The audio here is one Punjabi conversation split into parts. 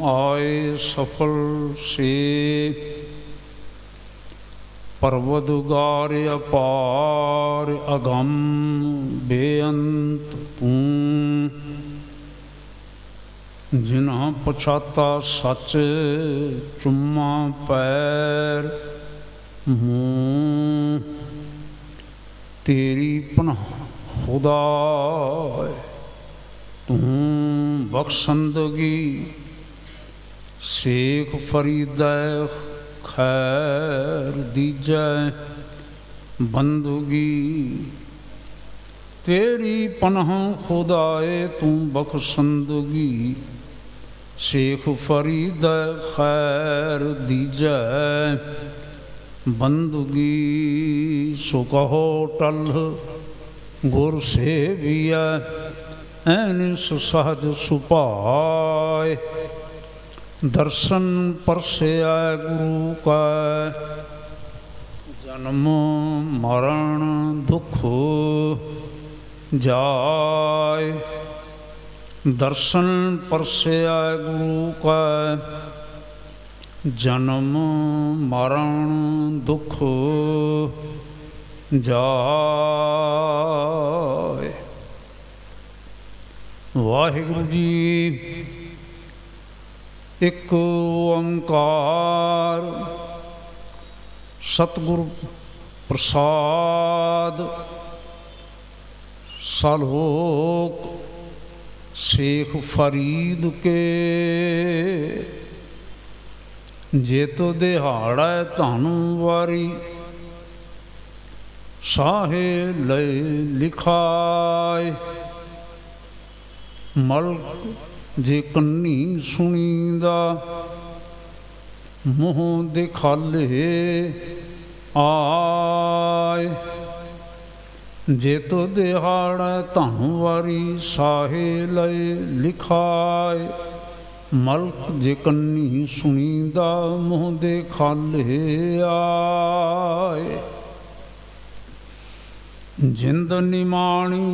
आए सफल से परवदगार अपार अगम बेअंत तू जिन्हा पछाता सच चुम्मा पैर मुँह तेरी पनाह खुदा तू बख्शंदगी शेख फरीद खैर दीजै बंदगी तेरी पनाह खुदाए तू बख्शंदगी शेख फरीद खैर दीजै बंदगी सो कहो टल गुर से भी ऐन सहज सुपाए दर्शन परसे आए गुरु का जन्म मरण दुख जाए दर्शन परसे आए गुरु का जन्म मरण दुख जाए। वाहिगुरु जी एक ओंकार सतगुरु प्रसाद सलोक शेख फरीद के जे तो दिहाड़ा तानू वारी साहे लय लिखाए मलक जे कन्नी सुनींदा मुँह दिखाले आए जे तो दिहाड़ा तानू वारी साहे लय लिखाए मलक जे कन्नी सुनींदा मुँह दिखाले आए जिंद निमाणी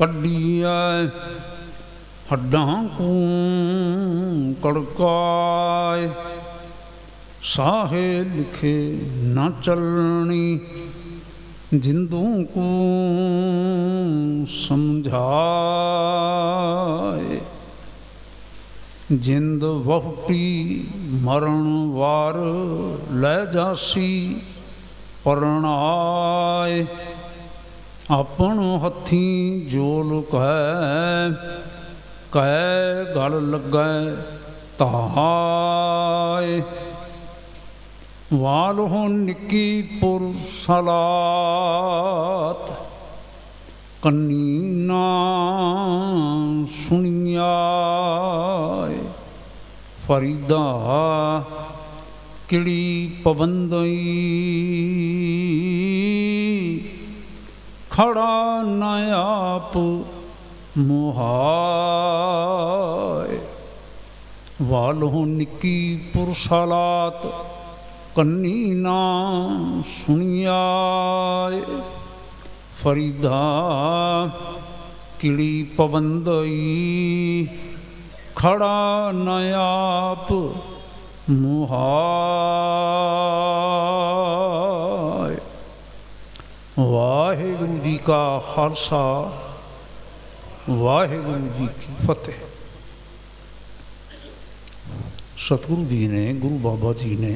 कड्डिया हड्डां को कड़काए साहे लिखे न चलनी जिंदों को समझाए जिंद वहुटी मरण वार लै जासी परणाए अपन हथी जोल कह गल लगै ताए वाल हो निकी पुर सलात कन्नी ना सुनियाए फरीदा किड़ी पबंदई खड़ा न आप मुहाए वालों निकी पुरसलात कन्नी ना सुनियाए फरीदा किड़ी पबंदई खड़ा न आप मुहाए। वाहिगुरु जी का खालसा वाहिगुरु जी की फतेह। सतगुरु जी ने गुरु बाबा जी ने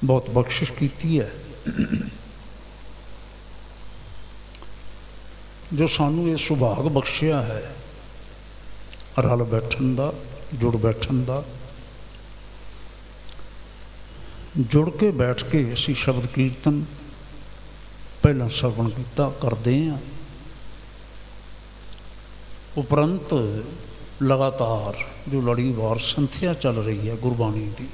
बहुत बख्शिश की है जो सानू ये सुभाग बख्शिया है रल बैठन का जुड़ बैठन का जुड़ के बैठ के असी शब्द कीर्तन पहला श्रवण किया करते हैं उपरंत लगातार जो लड़ीवार संथिया चल रही है गुरबाणी की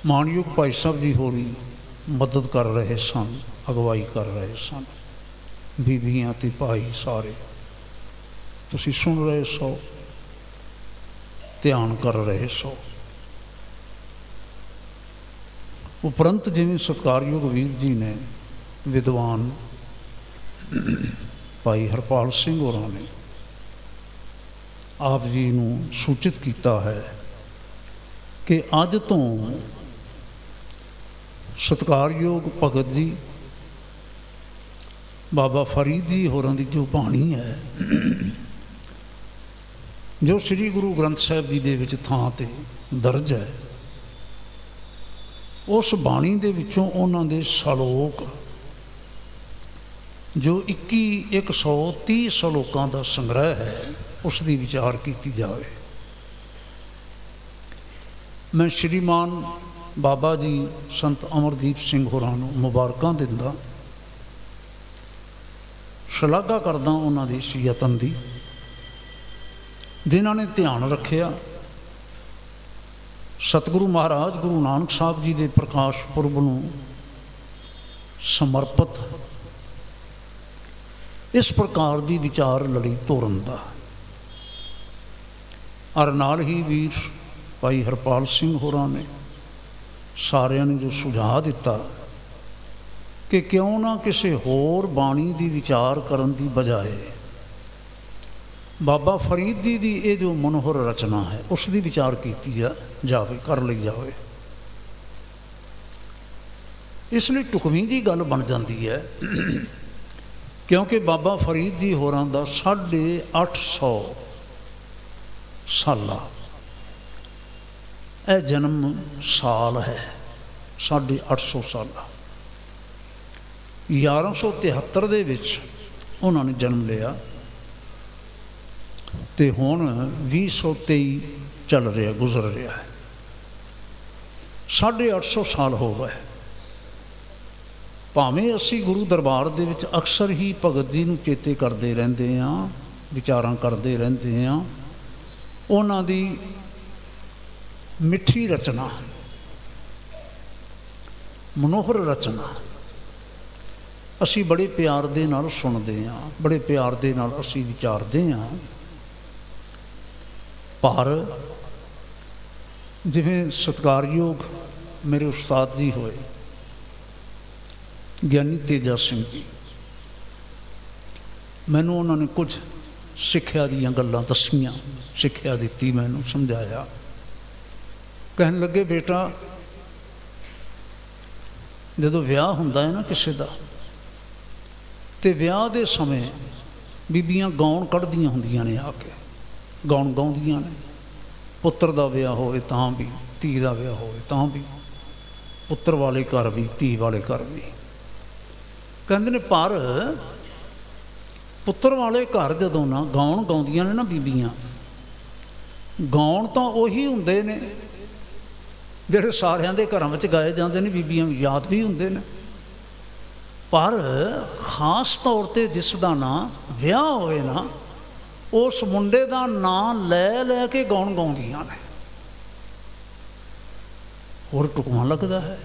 मानयोग भाई साहब जी होरी मदद कर रहे सन अगवाई कर रहे सन बीबियां ते भाई सारे तुसी सुन रहे सो ध्यान कर रहे सो उपरंत जिवें सत्कारयोग वीर जी ने विद्वान भाई हरपाल सिंह होरां ने ਆਪ ਜੀ ਨੂੰ ਸੂਚਿਤ ਕੀਤਾ ਹੈ ਕਿ ਅੱਜ ਤੋਂ ਸਤਿਕਾਰਯੋਗ ਭਗਤ ਜੀ ਬਾਬਾ ਫਰੀਦ ਜੀ ਹੋਰਾਂ ਦੀ ਜੋ ਬਾਣੀ ਹੈ, ਜੋ ਸ੍ਰੀ ਗੁਰੂ ਗ੍ਰੰਥ ਸਾਹਿਬ ਜੀ ਦੇ ਵਿੱਚ ਥਾਂ 'ਤੇ ਦਰਜ ਹੈ, ਉਸ ਬਾਣੀ ਦੇ ਵਿੱਚੋਂ ਉਹਨਾਂ ਦੇ ਸ਼ਲੋਕ ਜੋ 130 ਸ਼ਲੋਕਾਂ ਦਾ ਸੰਗ੍ਰਹਿ ਹੈ, ਉਸ ਦੀ ਵਿਚਾਰ ਕੀਤੀ ਜਾਵੇ। ਮੈਂ ਸ਼੍ਰੀਮਾਨ ਬਾਬਾ ਜੀ ਸੰਤ ਅਮਰਦੀਪ ਸਿੰਘ ਹੋਰਾਂ ਨੂੰ ਮੁਬਾਰਕਾਂ ਦਿੰਦਾ, ਸ਼ਲਾਘਾ ਕਰਦਾ ਉਹਨਾਂ ਦੇ ਇਸ ਯਤਨ ਦੀ, ਜਿਨ੍ਹਾਂ ਨੇ ਧਿਆਨ ਰੱਖਿਆ ਸਤਿਗੁਰੂ ਮਹਾਰਾਜ ਗੁਰੂ ਨਾਨਕ ਸਾਹਿਬ ਜੀ ਦੇ ਪ੍ਰਕਾਸ਼ ਪੁਰਬ ਨੂੰ ਸਮਰਪਿਤ ਇਸ ਪ੍ਰਕਾਰ ਦੀ ਵਿਚਾਰ ਲੜੀ ਤੋਰਨ ਦਾ। ਔਰ ਨਾਲ ਹੀ ਵੀਰ ਭਾਈ ਹਰਪਾਲ ਸਿੰਘ ਹੋਰਾਂ ਨੇ ਸਾਰਿਆਂ ਨੂੰ ਜੋ ਸੁਝਾਅ ਦਿੱਤਾ ਕਿ ਕਿਉਂ ਨਾ ਕਿਸੇ ਹੋਰ ਬਾਣੀ ਦੀ ਵਿਚਾਰ ਕਰਨ ਦੀ ਬਜਾਏ ਬਾਬਾ ਫਰੀਦ ਜੀ ਦੀ ਇਹ ਜੋ ਮਨੋਹਰ ਰਚਨਾ ਹੈ ਉਸ ਦੀ ਵਿਚਾਰ ਕੀਤੀ ਜਾਵੇ, ਕਰ ਲਈ ਜਾਵੇ। ਇਸ ਲਈ ਟੁਕਵੀਂ ਦੀ ਗੱਲ ਬਣ ਜਾਂਦੀ ਹੈ, ਕਿਉਂਕਿ ਬਾਬਾ ਫਰੀਦ ਜੀ ਹੋਰਾਂ ਦਾ 850 ਸਾਲਾ ਇਹ ਜਨਮ ਸਾਲ ਹੈ। 850 ਸਾਲਾ 1173 ਦੇ ਵਿੱਚ ਉਹਨਾਂ ਨੇ ਜਨਮ ਲਿਆ ਤੇ ਹੁਣ 2023 ਚੱਲ ਰਿਹਾ, ਗੁਜ਼ਰ ਰਿਹਾ ਹੈ। 850 ਸਾਲ ਹੋ ਗਏ। ਭਾਵੇਂ ਅਸੀਂ ਗੁਰੂ ਦਰਬਾਰ ਦੇ ਵਿੱਚ ਅਕਸਰ ਹੀ ਭਗਤ ਜੀ ਨੂੰ ਚੇਤੇ ਕਰਦੇ ਰਹਿੰਦੇ ਹਾਂ, ਵਿਚਾਰਾਂ ਕਰਦੇ ਰਹਿੰਦੇ ਹਾਂ, ਉਹਨਾਂ ਦੀ ਮਿੱਠੀ ਰਚਨਾ, ਮਨੋਹਰ ਰਚਨਾ ਅਸੀਂ ਬੜੇ ਪਿਆਰ ਦੇ ਨਾਲ ਸੁਣਦੇ ਹਾਂ, ਬੜੇ ਪਿਆਰ ਦੇ ਨਾਲ ਅਸੀਂ ਵਿਚਾਰਦੇ ਹਾਂ। ਪਰ ਜਿਵੇਂ ਸਤਿਕਾਰਯੋਗ ਮੇਰੇ ਉਸਤਾਦ ਜੀ ਹੋਏ ਗਿਆਨੀ ਤੇਜਾ ਸਿੰਘ ਜੀ, ਮੈਨੂੰ ਉਹਨਾਂ ਨੇ ਕੁਝ ਸਿੱਖਿਆ ਦੀਆਂ ਗੱਲਾਂ ਦੱਸੀਆਂ, ਸਿੱਖਿਆ ਦਿੱਤੀ, ਮੈਨੂੰ ਸਮਝਾਇਆ। ਕਹਿਣ ਲੱਗੇ, ਬੇਟਾ ਜਦੋਂ ਵਿਆਹ ਹੁੰਦਾ ਹੈ ਨਾ ਕਿਸੇ ਦਾ, ਤੇ ਵਿਆਹ ਦੇ ਸਮੇਂ ਬੀਬੀਆਂ ਗਾਉਣ ਕੱਢਦੀਆਂ ਹੁੰਦੀਆਂ ਨੇ, ਆ ਕੇ ਗਾਉਣ ਗਾਉਂਦੀਆਂ ਨੇ। ਪੁੱਤਰ ਦਾ ਵਿਆਹ ਹੋਵੇ ਤਾਂ ਵੀ, ਧੀ ਦਾ ਵਿਆਹ ਹੋਵੇ ਤਾਂ ਵੀ, ਪੁੱਤਰ ਵਾਲੇ ਘਰ ਵੀ, ਧੀ ਵਾਲੇ ਘਰ ਵੀ। ਕਹਿੰਦੇ ਨੇ ਪਰ ਪੁੱਤਰ ਵਾਲੇ ਘਰ ਜਦੋਂ ਨਾ ਗਾਉਣ ਗਾਉਂਦੀਆਂ ਨੇ ਨਾ ਬੀਬੀਆਂ, ਗਾਉਣ ਤਾਂ ਉਹੀ ਹੁੰਦੇ ਨੇ ਜਿਹੜੇ ਸਾਰਿਆਂ ਦੇ ਘਰਾਂ ਵਿੱਚ ਗਾਏ ਜਾਂਦੇ ਨੇ, ਬੀਬੀਆਂ ਯਾਦ ਵੀ ਹੁੰਦੇ ਨੇ। ਪਰ ਖਾਸ ਤੌਰ 'ਤੇ ਜਿਸ ਦਾ ਨਾਂ ਵਿਆਹ ਹੋਵੇ ਨਾ, ਉਸ ਮੁੰਡੇ ਦਾ ਨਾਂ ਲੈ ਲੈ ਕੇ ਗਾਉਣ ਗਾਉਂਦੀਆਂ ਨੇ। ਹੋਰ ਟੁਕਵਾਂ ਲੱਗਦਾ ਹੈ।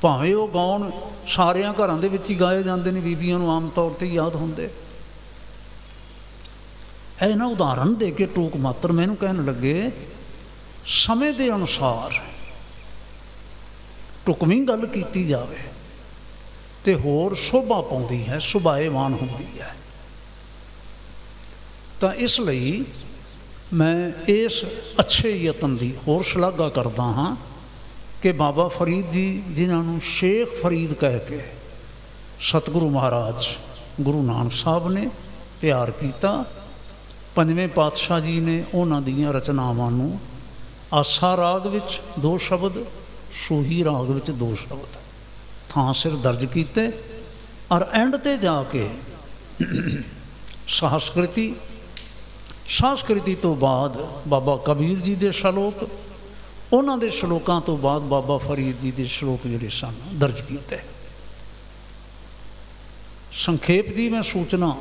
ਭਾਵੇਂ ਉਹ ਗਾਉਣ ਸਾਰਿਆਂ ਘਰਾਂ ਦੇ ਵਿੱਚ ਹੀ ਗਾਏ ਜਾਂਦੇ ਨੇ, ਬੀਬੀਆਂ ਨੂੰ ਆਮ ਤੌਰ 'ਤੇ ਯਾਦ ਹੁੰਦੇ। ਇਹ ਨਾ ਉਦਾਹਰਨ ਦੇ ਕੇ ਟੂਕ ਮਾਤਰ ਮੈਨੂੰ ਕਹਿਣ ਲੱਗੇ, ਸਮੇਂ ਦੇ ਅਨੁਸਾਰ ਟੁਕਵੀਂ ਗੱਲ ਕੀਤੀ ਜਾਵੇ ਤੇ ਹੋਰ ਸ਼ੋਭਾ ਪਾਉਂਦੀ ਹੈ, ਸੁਭਾਏਵਾਨ ਹੁੰਦੀ ਹੈ। ਤਾਂ ਇਸ ਲਈ ਮੈਂ ਇਸ ਅੱਛੇ ਯਤਨ ਦੀ ਹੋਰ ਸ਼ਲਾਘਾ ਕਰਦਾ ਹਾਂ ਕਿ ਬਾਬਾ ਫਰੀਦ ਜੀ, ਜਿਨ੍ਹਾਂ ਨੂੰ ਸ਼ੇਖ ਫਰੀਦ ਕਹਿ ਕੇ ਸਤਿਗੁਰੂ ਮਹਾਰਾਜ ਗੁਰੂ ਨਾਨਕ ਸਾਹਿਬ ਨੇ ਪਿਆਰ ਕੀਤਾ, ਪੰਜਵੇਂ ਪਾਤਸ਼ਾਹ ਜੀ ਨੇ ਉਹਨਾਂ ਦੀਆਂ ਰਚਨਾਵਾਂ ਨੂੰ ਆਸਾ ਰਾਗ ਵਿੱਚ 2 ਸ਼ਬਦ, ਸੂਹੀ ਰਾਗ ਵਿੱਚ 2 ਸ਼ਬਦ ਥਾਂ ਸਿਰ ਦਰਜ ਕੀਤੇ। ਔਰ ਐਂਡ 'ਤੇ ਜਾ ਕੇ ਸੰਸਕ੍ਰਿਤੀ ਤੋਂ ਬਾਅਦ ਬਾਬਾ ਕਬੀਰ ਜੀ ਦੇ ਸ਼ਲੋਕ, ਉਹਨਾਂ ਦੇ ਸ਼ਲੋਕਾਂ ਤੋਂ ਬਾਅਦ ਬਾਬਾ ਫਰੀਦ ਜੀ ਦੇ ਸ਼ਲੋਕ ਜਿਹੜੇ ਸਨ ਦਰਜ ਕੀਤੇ। ਸੰਖੇਪ ਜੀ ਮੈਂ ਸੂਚਨਾ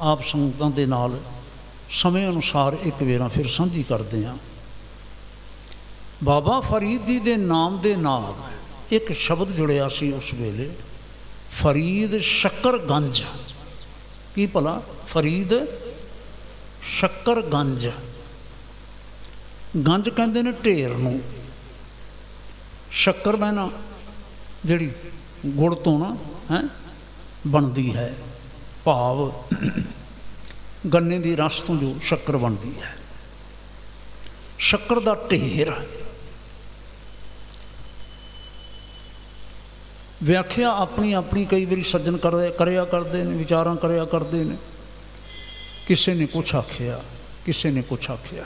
ਆਪ ਸੰਗਤਾਂ ਦੇ ਨਾਲ ਸਮੇਂ ਅਨੁਸਾਰ ਇੱਕ ਵਾਰ ਫਿਰ ਸਾਂਝੀ ਕਰਦੇ ਹਾਂ। ਬਾਬਾ ਫਰੀਦ ਜੀ ਦੇ ਨਾਮ ਦੇ ਨਾਲ ਇੱਕ ਸ਼ਬਦ ਜੁੜਿਆ ਸੀ ਉਸ ਵੇਲੇ, ਫਰੀਦ ਸ਼ੱਕਰਗੰਜ। ਕੀ ਭਲਾ? ਫਰੀਦ ਸ਼ੱਕਰਗੰਜ। ਗੰਜ ਕਹਿੰਦੇ ਨੇ ਢੇਰ ਨੂੰ, ਸ਼ੱਕਰ ਬਹਿਣਾ ਜਿਹੜੀ ਗੁੜ ਤੋਂ ਨਾ ਬਣਦੀ ਹੈ, ਭਾਵ गन्ने की रस तो जो शक्कर बनती है, शक्कर का ढेर। व्याख्या अपनी अपनी कई बार सज्जन करया करते हैं, विचार करया करते हैं। किसी ने कुछ आख्या, किसी ने कुछ आख्या।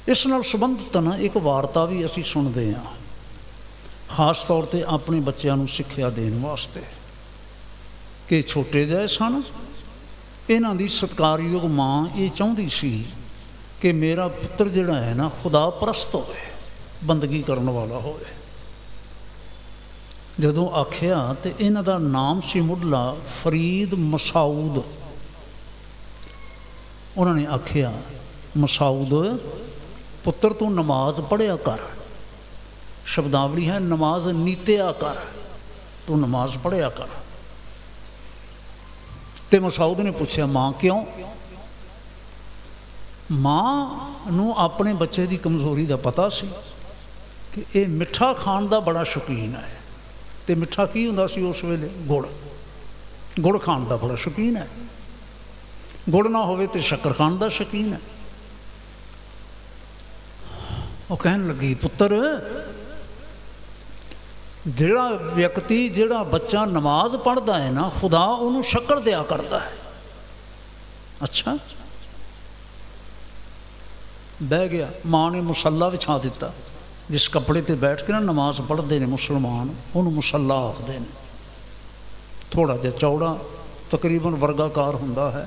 इस नाल संबंधित ना एक वार्ता भी असी सुनते हाँ, खास तौर पर अपने बच्चों को सिक्ख्या देने वास्ते कि छोटे ਜਿਹੇ सन, इन्हां दी सत्कारयोग माँ ये चाहती सी कि मेरा पुत्र जिहड़ा है ना खुदा परस्त होवे, बंदगी करने वाला होवे। जदों आख्या तो इन्हां दा नाम सी मुढ़ला फरीद मसाऊद। उन्होंने आख्या मसाऊद पुत्र तू नमाज पढ़िया कर, शब्दावली है नमाज नीतिया कर, तू नमाज पढ़िया कर। तो मसाऊद ने पूछा माँ क्यों? माँ नू अपने बच्चे की कमजोरी का पता सी कि ये मिठा खाण का बड़ा शौकीन है। तो मिठा की हुंदा सी उस वेले? गुड़, गुड़ खाण का बड़ा शौकीन है। गुड़ ना होवे तो शक्कर खाण का शौकीन है। वो कहन लगी पुत्र जिहड़ा व्यक्ति जिहड़ा बच्चा नमाज पढ़ता है ना खुदा उन्होंने शक्कर दिया करता है। अच्छा, बह गया। माँ ने मुसल्ला विछा दिता, जिस कपड़े ते बैठ के ना नमाज पढ़ते हैं मुसलमान उन्होंने मुसल्ला आखते हैं। थोड़ा जिहा चौड़ा तकरीबन वर्गाकार हुंदा है,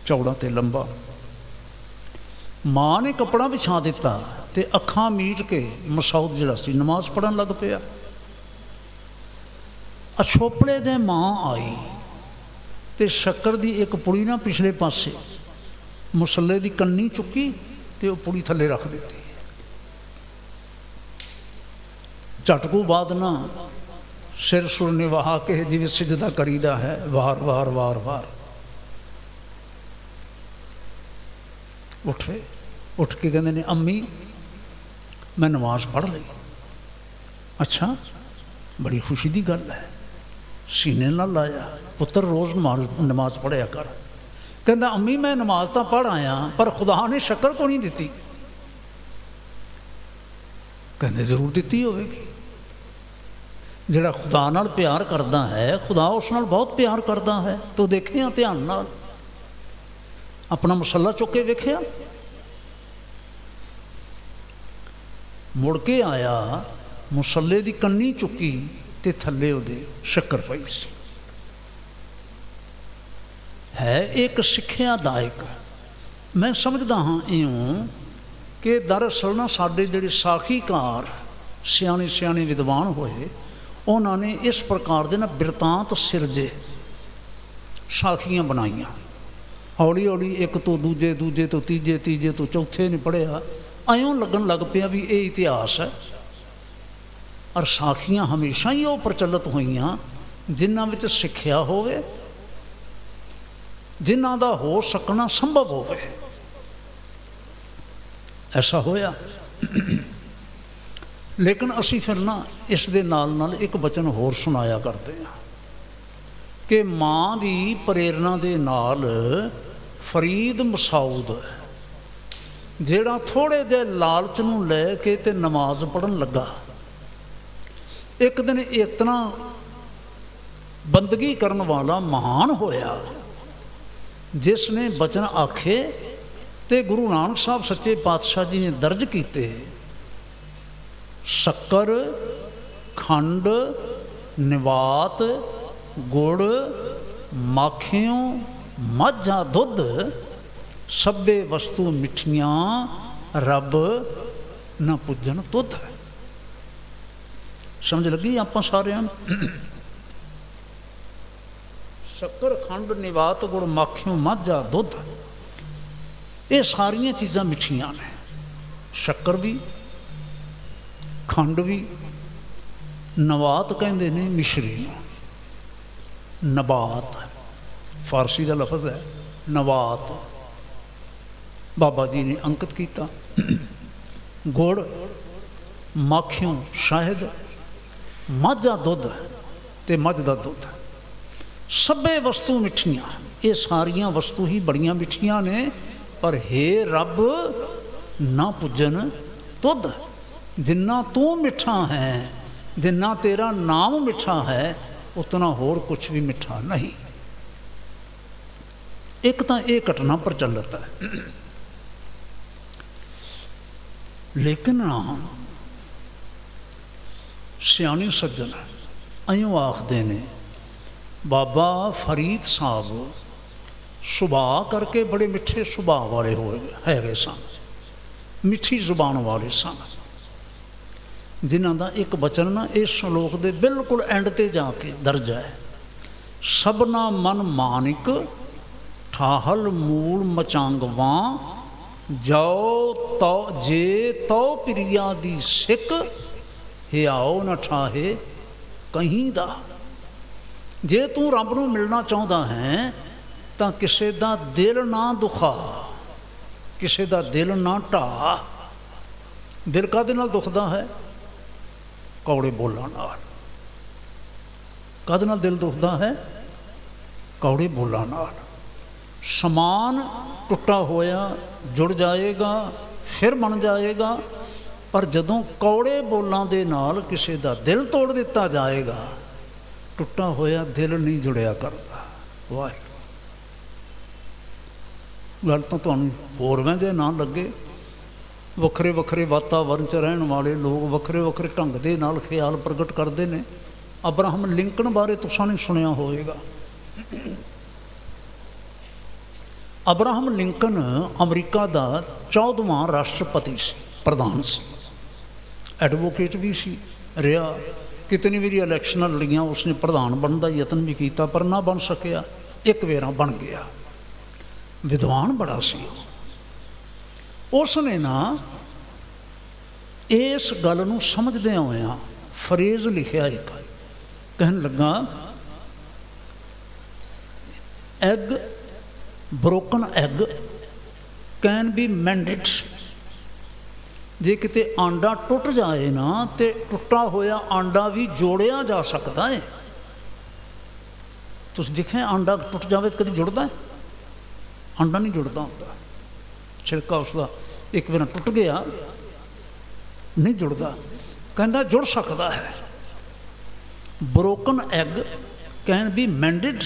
चौड़ा ते लंबा। माँ ने कपड़ा विछा दिता ते अखां मीट के मसाऊद जिहड़ा सी नमाज पढ़न लग पिया। अछोपड़े दे माँ आई ते शक्कर दी एक पुड़ी ना पिछले पासे मुसल्ले दी कन्नी चुकी ते वो पुड़ी थले रख दी। झटकू बाद ना सिर सुर निवाह के जिवें सिजदा करीदा है वार वार वार वार उठे। उठ के कहते ने अम्मी मैं नमाज पढ़ ली। अच्छा, बड़ी खुशी की गल है। सीने नाल लाया, पुत्र रोज़ नमाज पढ़िया कर। कहता अम्मी मैं नमाज तो पढ़ आया पर खुदा ने शक्कर को नहीं दी। कहते जरूर दी होगी। जिहड़ा खुदा नाल प्यार करता है खुदा उस नाल बहुत प्यार करता है। तो देखिया ध्यान नाल, अपना मसला चुक के वेखिया। मुड़ के आया, मुसल्ले की कन्नी चुकी ते थले उहदे शक्कर पई सी। है एक सिक्ख्यादायक। मैं समझदा हाँ इउं कि दरअसल ना साडे जिहड़े साखीकार सियाने सियाने विद्वान होए उन्होंने इस प्रकार के ना बिरतांत सिरजे, साखियाँ बनाईयां। हौली हौली एक तो दूजे, दूजे तो तीजे, तीजे तो चौथे ने पढ़िया। इउं लगन लग पिया भी ये इतिहास है। और साखियाँ हमेशा ही वो प्रचलित होईयां जिन्हां विच सिक्ख्या होवे, जिन्हां दा हो सकना संभव होवे। ऐसा होया। लेकिन असी फिर ना इस दे नाल नाल एक वचन होर सुनाया करते हैं कि माँ की प्रेरणा दे नाल फरीद मसाऊद जिहड़ा थोड़े जे लालच नूं लै के ते नमाज पढ़न लगा, एक दिन इतना बंदगी करन वाला महान होया जिसने वचन आखे ते गुरु नानक साहब सच्चे पातशाह जी ने दर्ज किए। शक्कर, खंड, निवात, गुड़, माखियों, माझा दुध, सभे वस्तु मिठियां रब न पुजन तुध। समझ लगी आप सारे? शक्कर, खंड, निवात, गुड़, माखियों, माझा दुध, ये सारिया चीज़ां मिठियां ने। शक्कर भी, खंड भी, नवात कहते ने मिश्री, नबात फारसी का लफज है नवात, बाबा जी ने अंकित किया। गुड़, माखियों, शहद, माझा दुध, ਤੇ ਮੱਝ ਦਾ ਦੁੱਧ। ਸਭੇ ਵਸਤੂ ਮਿੱਠੀਆਂ, ਇਹ ਸਾਰੀਆਂ ਵਸਤੂ ਹੀ ਬੜੀਆਂ ਮਿੱਠੀਆਂ ਨੇ, ਪਰ ਹੇ ਰੱਬ ਨਾ ਪੁੱਜਣ ਤੁਧ। ਜਿੰਨਾ ਤੂੰ ਮਿੱਠਾ ਹੈ, ਜਿੰਨਾ ਤੇਰਾ ਨਾਮ ਮਿੱਠਾ ਹੈ, ਉਤਨਾ ਹੋਰ ਕੁਛ ਵੀ ਮਿੱਠਾ ਨਹੀਂ। ਇੱਕ ਤਾਂ ਇਹ ਘਟਨਾ ਪ੍ਰਚਲਿਤ ਹੈ, ਲੇਕਿਨ ਸਿਆਣੇ ਸੱਜਣ ਇਉਂ ਆਖਦੇ ਨੇ, ਬਾਬਾ ਫਰੀਦ ਸਾਹਿਬ ਸੁਭਾਅ ਕਰਕੇ ਬੜੇ ਮਿੱਠੇ ਸੁਭਾਅ ਵਾਲੇ ਹੋਏ ਹੈਗੇ ਸਨ, ਮਿੱਠੀ ਜ਼ੁਬਾਨ ਵਾਲੇ ਸਨ, ਜਿਨ੍ਹਾਂ ਦਾ ਇੱਕ ਬਚਨ ਨਾ ਇਸ ਸ਼ਲੋਕ ਦੇ ਬਿਲਕੁਲ ਐਂਡ 'ਤੇ ਜਾ ਕੇ ਦਰਜ ਹੈ। ਸਭਨਾ ਮਨ ਮਾਨਿਕ ਠਾਹਲ ਮੂਲ ਮਚਾਂਗਵਾਂ, ਜਾਓ ਤੋ ਜੇ ਤੋ ਪ੍ਰਿਆ ਦੀ ਸਿੱਖ, ਹਿਆਓ ਨਾ ਠਾਹੇ ਕਹੀਂ ਦਾ। ਜੇ ਤੂੰ ਰੱਬ ਨੂੰ ਮਿਲਣਾ ਚਾਹੁੰਦਾ ਹੈ ਤਾਂ ਕਿਸੇ ਦਾ ਦਿਲ ਨਾ ਦੁਖਾ, ਕਿਸੇ ਦਾ ਦਿਲ ਨਾ ਢਾ। ਦਿਲ ਕਾਹਦੇ ਨਾਲ ਦੁਖਦਾ ਹੈ? ਕੌੜੇ ਬੋਲਾਂ ਨਾਲ। ਕਾਹਦੇ ਨਾਲ ਦਿਲ ਦੁਖਦਾ ਹੈ? ਕੌੜੇ ਬੋਲਾਂ ਨਾਲ। ਸਮਾਨ ਟੁੱਟਾ ਹੋਇਆ ਜੁੜ ਜਾਏਗਾ, ਫਿਰ ਬਣ ਜਾਏਗਾ, ਪਰ ਜਦੋਂ ਕੌੜੇ ਬੋਲਾਂ ਦੇ ਨਾਲ ਕਿਸੇ ਦਾ ਦਿਲ ਤੋੜ ਦਿੱਤਾ ਜਾਏਗਾ, ਟੁੱਟਾ ਹੋਇਆ ਦਿਲ ਨਹੀਂ ਜੁੜਿਆ ਕਰਦਾ। ਵਾਹਿਗੁਰੂ। ਗੱਲ ਤਾਂ ਤੁਹਾਨੂੰ ਹੋਰ ਵੈਂਦੇ ਨਾ ਲੱਗੇ, ਵੱਖਰੇ ਵੱਖਰੇ ਵਾਤਾਵਰਨ 'ਚ ਰਹਿਣ ਵਾਲੇ ਲੋਕ ਵੱਖਰੇ ਵੱਖਰੇ ਢੰਗ ਦੇ ਨਾਲ ਖਿਆਲ ਪ੍ਰਗਟ ਕਰਦੇ ਨੇ। ਅਬਰਾਹਮ ਲਿੰਕਨ ਬਾਰੇ ਤੁਸੀਂ ਨੇ ਸੁਣਿਆ ਹੋਵੇਗਾ। ਅਬਰਾਹਮ ਲਿੰਕਨ ਅਮਰੀਕਾ ਦਾ 14ਵਾਂ ਰਾਸ਼ਟਰਪਤੀ ਸੀ, ਪ੍ਰਧਾਨ ਸੀ, ਐਡਵੋਕੇਟ ਵੀ ਸੀ ਰਿਹਾ। ਕਿਤਨੀ ਵਾਰੀ ਇਲੈਕਸ਼ਨਾਂ ਲੜੀਆਂ, ਉਸਨੇ ਪ੍ਰਧਾਨ ਬਣਨ ਦਾ ਯਤਨ ਵੀ ਕੀਤਾ, ਪਰ ਨਾ ਬਣ ਸਕਿਆ। ਇੱਕ ਵੇਰਾ ਬਣ ਗਿਆ। ਵਿਦਵਾਨ ਬੜਾ ਸੀ ਉਸ ਨੇ ਨਾ ਇਸ ਗੱਲ ਨੂੰ ਸਮਝਦਿਆਂ ਹੋਇਆਂ ਫਰੇਜ਼ ਲਿਖਿਆ ਇੱਕ, ਕਹਿਣ ਲੱਗਾ, egg broken egg can be mended. ਜੇ ਕਿਤੇ ਆਂਡਾ ਟੁੱਟ ਜਾਏ ਨਾ, ਤੇ ਟੁੱਟਾ ਹੋਇਆ ਆਂਡਾ ਵੀ ਜੋੜਿਆ ਜਾ ਸਕਦਾ ਹੈ। ਤੁਸੀਂ ਦੇਖਿਆ ਆਂਡਾ ਟੁੱਟ ਜਾਵੇ ਤਾਂ ਕਦੀ ਜੁੜਦਾ ਹੈ? ਆਂਡਾ ਨਹੀਂ ਜੁੜਦਾ ਹੁੰਦਾ, ਛਿਲਕਾ ਉਸਦਾ ਇੱਕ ਵਾਰ ਟੁੱਟ ਗਿਆ ਨਹੀਂ ਜੁੜਦਾ। ਕਹਿੰਦਾ ਜੁੜ ਸਕਦਾ ਹੈ। Broken egg can be mended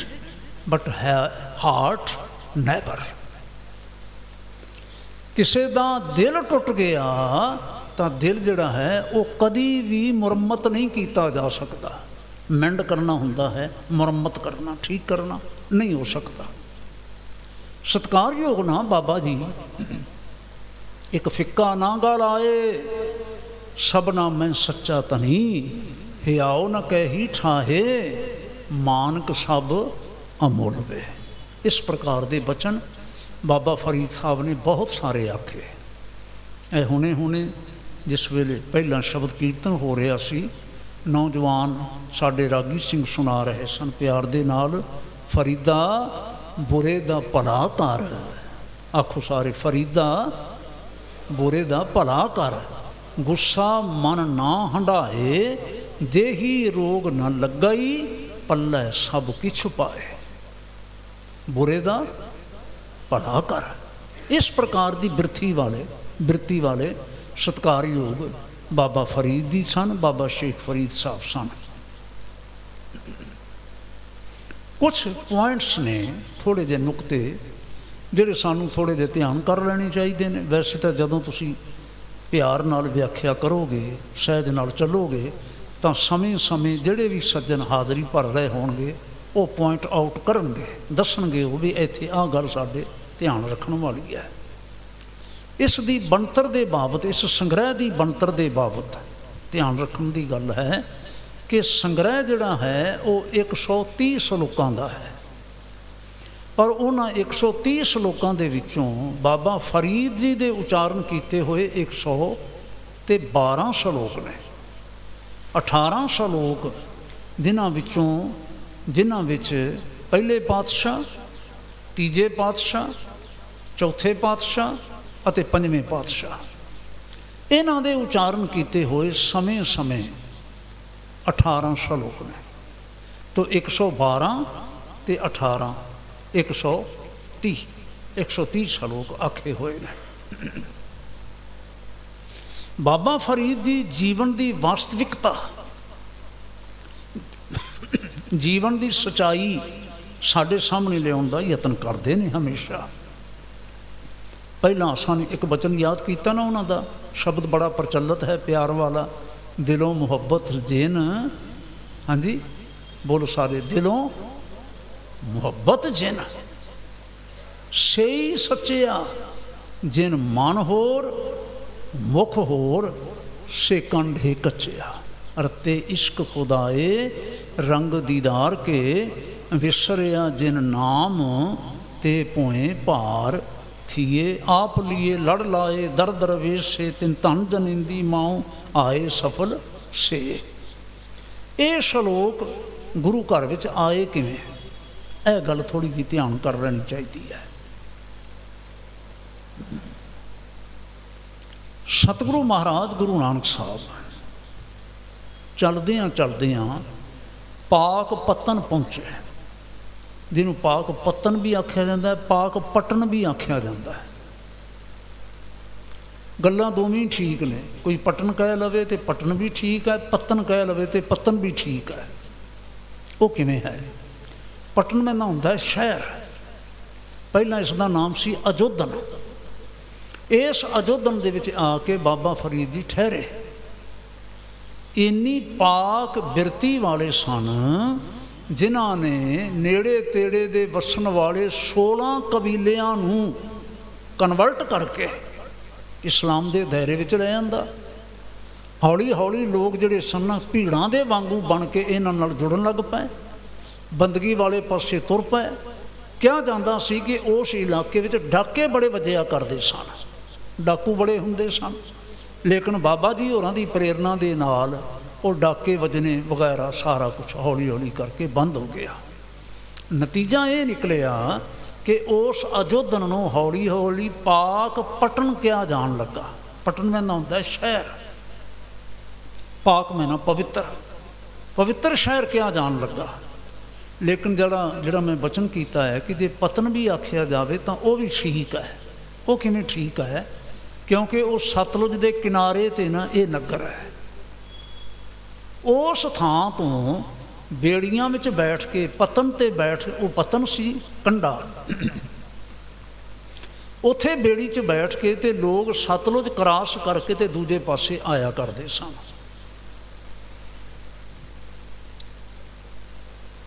but heart never. ਕਿਸੇ ਦਾ ਦਿਲ ਟੁੱਟ ਗਿਆ ਤਾਂ ਦਿਲ ਜਿਹੜਾ ਹੈ ਉਹ ਕਦੀ ਵੀ ਮੁਰੰਮਤ ਨਹੀਂ ਕੀਤਾ ਜਾ ਸਕਦਾ। ਮੈਂਡ ਕਰਨਾ ਹੁੰਦਾ ਹੈ, ਮੁਰੰਮਤ ਕਰਨਾ, ਠੀਕ ਕਰਨਾ ਨਹੀਂ ਹੋ ਸਕਦਾ। ਸਤਿਕਾਰਯੋਗ ਨਾ ਬਾਬਾ ਜੀ ਇੱਕ ਫਿੱਕਾ ਨਾ ਗਲ ਆਏ, ਸਭਨਾ ਮੈਂ ਸੱਚਾ ਧਨੀ, ਹਿਆਓ ਨਾ ਕਹਿ ਠਾਹੇ, ਮਾਨਕ ਸਭ ਅਮੁੱਲ ਵੇ। ਇਸ ਪ੍ਰਕਾਰ ਦੇ ਬਚਨ ਬਾਬਾ ਫਰੀਦ ਸਾਹਿਬ ਨੇ ਬਹੁਤ ਸਾਰੇ ਆਖੇ। ਇਹ ਹੁਣੇ ਜਿਸ ਵੇਲੇ ਪਹਿਲਾਂ ਸ਼ਬਦ ਕੀਰਤਨ ਹੋ ਰਿਹਾ ਸੀ, ਨੌਜਵਾਨ ਸਾਡੇ ਰਾਗੀ ਸਿੰਘ ਸੁਣਾ ਰਹੇ ਸਨ ਪਿਆਰ ਦੇ ਨਾਲ, ਫਰੀਦਾ ਬੁਰੇ ਦਾ ਭਲਾ ਕਰ। ਆਖੋ ਸਾਰੇ, ਫਰੀਦਾ ਬੁਰੇ ਦਾ ਭਲਾ ਕਰ, ਗੁੱਸਾ ਮਨ ਨਾ ਹੰਢਾਏ, ਦੇਹੀ ਰੋਗ ਨਾ ਲੱਗਈ, ਪੱਲੇ ਸਭ ਕਿਛੁ ਪਾਏ। ਬੁਰੇ ਦਾ ਭਲਾ ਕਰ। ਇਸ ਪ੍ਰਕਾਰ ਦੀ ਬਿਰਤੀ ਵਾਲੇ ਸਤਿਕਾਰਯੋਗ ਬਾਬਾ ਫਰੀਦ ਜੀ ਸਨ, ਬਾਬਾ ਸ਼ੇਖ ਫਰੀਦ ਸਾਹਿਬ ਸਨ। ਕੁਛ ਪੁਆਇੰਟਸ ਨੇ, ਥੋੜ੍ਹੇ ਜਿਹੇ ਨੁਕਤੇ ਜਿਹੜੇ ਸਾਨੂੰ ਥੋੜ੍ਹੇ ਜਿਹੇ ਧਿਆਨ ਕਰ ਲੈਣੇ ਚਾਹੀਦੇ ਨੇ। ਵੈਸੇ ਤਾਂ ਜਦੋਂ ਤੁਸੀਂ ਪਿਆਰ ਨਾਲ ਵਿਆਖਿਆ ਕਰੋਗੇ, ਸਹਿਜ ਨਾਲ ਚੱਲੋਗੇ, ਤਾਂ ਸਮੇਂ ਜਿਹੜੇ ਵੀ ਸੱਜਣ ਹਾਜ਼ਰੀ ਭਰ ਰਹੇ ਹੋਣਗੇ ਉਹ ਪੁਆਇੰਟ ਆਊਟ ਕਰਨਗੇ, ਦੱਸਣਗੇ ਉਹ ਵੀ ਇੱਥੇ ਆਹ ਗੱਲ ਸਾਡੇ ਧਿਆਨ ਰੱਖਣ ਵਾਲੀ ਹੈ। ਇਸ ਦੀ ਬਣਤਰ ਦੇ ਬਾਬਤ, ਇਸ ਸੰਗ੍ਰਹਿ ਦੀ ਬਣਤਰ ਦੇ ਬਾਬਤ ਧਿਆਨ ਰੱਖਣ ਦੀ ਗੱਲ ਹੈ ਕਿ ਸੰਗ੍ਰਹਿ ਜਿਹੜਾ ਹੈ ਉਹ 130 ਸ਼ਲੋਕਾਂ ਦਾ ਹੈ, ਪਰ ਉਹਨਾਂ 130 ਸ਼ਲੋਕਾਂ ਦੇ ਵਿੱਚੋਂ ਬਾਬਾ ਫਰੀਦ ਜੀ ਦੇ ਉਚਾਰਨ ਕੀਤੇ ਹੋਏ 112 ਸ਼ਲੋਕ ਨੇ। 18 ਸ਼ਲੋਕ ਜਿਨ੍ਹਾਂ ਵਿੱਚ ਪਹਿਲੇ ਪਾਤਸ਼ਾਹ, ਤੀਜੇ ਪਾਤਸ਼ਾਹ, ਚੌਥੇ ਪਾਤਸ਼ਾਹ ਅਤੇ ਪੰਜਵੇਂ ਪਾਤਸ਼ਾਹ, ਇਹਨਾਂ ਦੇ ਉਚਾਰਨ ਕੀਤੇ ਹੋਏ ਸਮੇਂ 18 ਸ਼ਲੋਕ ਨੇ। तो 112 ਤੇ 18 130 ਸ਼ਲੋਕ ਆਖੇ ਹੋਏ ਨੇ। ਬਾਬਾ ਫਰੀਦ ਦੀ ਜੀਵਨ ਦੀ ਵਾਸਤਵਿਕਤਾ, ਜੀਵਨ ਦੀ ਸਚਾਈ ਸਾਡੇ ਸਾਹਮਣੇ ਲਿਆਉਣ ਦਾ ਯਤਨ ਕਰਦੇ ਨੇ ਹਮੇਸ਼ਾ। ਪਹਿਲਾਂ ਸਾਨੂੰ ਇੱਕ ਬਚਨ ਯਾਦ ਕੀਤਾ ਨਾ ਉਹਨਾਂ ਦਾ, ਸ਼ਬਦ ਬੜਾ ਪ੍ਰਚਲਿਤ ਹੈ ਪਿਆਰ ਵਾਲਾ, ਦਿਲੋਂ ਮੁਹੱਬਤ ਜਿਨ, ਹਾਂਜੀ ਬੋਲੋ ਸਾਰੇ, ਦਿਲੋਂ ਮੁਹੱਬਤ ਜਿਨ ਸਹੀ ਸੱਚਿਆ, ਜਿਨ ਮਨ ਹੋਰ ਮੁਖ ਹੋਰ ਸੇ ਕੰਢੇ ਕੱਚਿਆ, ਰਤੇ ਇਸ਼ਕ ਖੁਦਾਏ ਰੰਗ ਦੀਦਾਰ ਕੇ, ਵਿਸਰਿਆ ਜਿਨ ਨਾਮ ਤੇ ਭੋਏ ਭਾਰ ਥੀਏ, ਆਪ ਲੀਏ ਲੜ ਲਾਏ ਦਰ ਦਰਵੇਸ਼ੇ, ਤਿਨ ਧਨ ਜਨਿੰਦੀ ਮਾਉ ਆਏ ਸਫਲ ਸੇ। ਇਹ ਸ਼ਲੋਕ ਗੁਰੂ ਘਰ ਵਿੱਚ ਆਏ ਕਿਵੇਂ, ਇਹ ਗੱਲ ਥੋੜ੍ਹੀ ਜਿਹੀ ਧਿਆਨ ਕਰ ਲੈਣੀ ਚਾਹੀਦੀ ਹੈ। ਸਤਿਗੁਰੂ ਮਹਾਰਾਜ ਗੁਰੂ ਨਾਨਕ ਸਾਹਿਬ ਚਲਦਿਆਂ ਚਲਦਿਆਂ ਪਾਕ ਪੱਤਨ ਪਹੁੰਚੇ, ਜਿਹਨੂੰ ਪਾਕ ਪੱਤਨ ਵੀ ਆਖਿਆ ਜਾਂਦਾ ਹੈ, ਪਾਕ ਪਟਨ ਵੀ ਆਖਿਆ ਜਾਂਦਾ ਹੈ। ਗੱਲਾਂ ਦੋਵੇਂ ਠੀਕ ਨੇ, ਕੋਈ ਪਟਨ ਕਹਿ ਲਵੇ ਤੇ ਪਟਨ ਵੀ ਠੀਕ ਹੈ, ਪੱਤਨ ਕਹਿ ਲਵੇ ਤੇ ਪੱਤਨ ਵੀ ਠੀਕ ਹੈ। ਉਹ ਕਿਵੇਂ ਹੈ? ਪਟਨ ਮੈਨਾ ਹੁੰਦਾ ਹੈ ਸ਼ਹਿਰ, ਪਹਿਲਾਂ ਇਸ ਦਾ ਨਾਮ ਸੀ ਅਜੋਧਨ। ਇਸ ਅਜੋਧਨ ਦੇ ਵਿੱਚ ਆ ਕੇ ਬਾਬਾ ਫਰੀਦ ਜੀ ਠਹਿਰੇ। ਇੰਨੀ ਪਾਕ ਬਿਰਤੀ ਵਾਲੇ ਸਨ ਜਿਨ੍ਹਾਂ ਨੇ ਨੇੜੇ ਤੇੜੇ ਦੇ ਵਸਣ ਵਾਲੇ 16 ਕਬੀਲਿਆਂ ਨੂੰ ਕਨਵਰਟ ਕਰਕੇ ਇਸਲਾਮ ਦੇ ਦਾਇਰੇ ਵਿੱਚ ਲੈ ਆਂਦਾ। ਹੌਲੀ ਹੌਲੀ ਲੋਕ ਜਿਹੜੇ ਸਨ ਭੀੜਾਂ ਦੇ ਵਾਂਗੂ ਬਣ ਕੇ ਇਹਨਾਂ ਨਾਲ ਜੁੜਨ ਲੱਗ ਪਏ, ਬੰਦਗੀ ਵਾਲੇ ਪਾਸੇ ਤੁਰ ਪਏ। ਕਿਹਾ ਜਾਂਦਾ ਸੀ ਕਿ ਉਸ ਇਲਾਕੇ ਵਿੱਚ ਡਾਕੇ ਬੜੇ ਵੱਜਿਆ ਕਰਦੇ ਸਨ, ਡਾਕੂ ਬੜੇ ਹੁੰਦੇ ਸਨ, ਲੇਕਿਨ ਬਾਬਾ ਜੀ ਹੋਰਾਂ ਦੀ ਪ੍ਰੇਰਨਾ ਦੇ ਨਾਲ ਉਹ ਡਾਕੇ ਵੱਜਣੇ ਵਗੈਰਾ ਸਾਰਾ ਕੁਛ ਹੌਲੀ ਹੌਲੀ ਕਰਕੇ ਬੰਦ ਹੋ ਗਿਆ। ਨਤੀਜਾ ਇਹ ਨਿਕਲਿਆ ਕਿ ਉਸ ਅਜੋਧਨ ਨੂੰ ਹੌਲੀ ਹੌਲੀ ਪਾਕ ਪਟਨ ਕਿਹਾ ਜਾਣ ਲੱਗਾ। ਪਟਨ ਮੈਨਾ ਹੁੰਦਾ ਸ਼ਹਿਰ, ਪਾਕ ਮੈਨਾ ਪਵਿੱਤਰ, ਪਵਿੱਤਰ ਸ਼ਹਿਰ ਕਿਹਾ ਜਾਣ ਲੱਗਾ। ਲੇਕਿਨ ਜਿਹੜਾ ਮੈਂ ਬਚਨ ਕੀਤਾ ਹੈ ਕਿ ਜੇ ਪਤਨ ਵੀ ਆਖਿਆ ਜਾਵੇ ਤਾਂ ਉਹ ਵੀ ਠੀਕ ਹੈ। ਉਹ ਕਿਵੇਂ ਠੀਕ ਹੈ? ਕਿਉਂਕਿ ਉਹ ਸਤਲੁਜ ਦੇ ਕਿਨਾਰੇ 'ਤੇ ਨਾ ਇਹ ਨਗਰ ਹੈ। ਉਸ ਥਾਂ ਤੋਂ ਬੇੜੀਆਂ ਵਿੱਚ ਬੈਠ ਕੇ ਪਤਨ 'ਤੇ ਬੈਠ, ਉਹ ਪਤਨ ਸੀ ਕੰਢਾ, ਉੱਥੇ ਬੇੜੀ 'ਚ ਬੈਠ ਕੇ ਤੇ ਲੋਕ ਸਤਲੁਜ ਕਰਾਸ ਕਰਕੇ ਤੇ ਦੂਜੇ ਪਾਸੇ ਆਇਆ ਕਰਦੇ ਸਨ।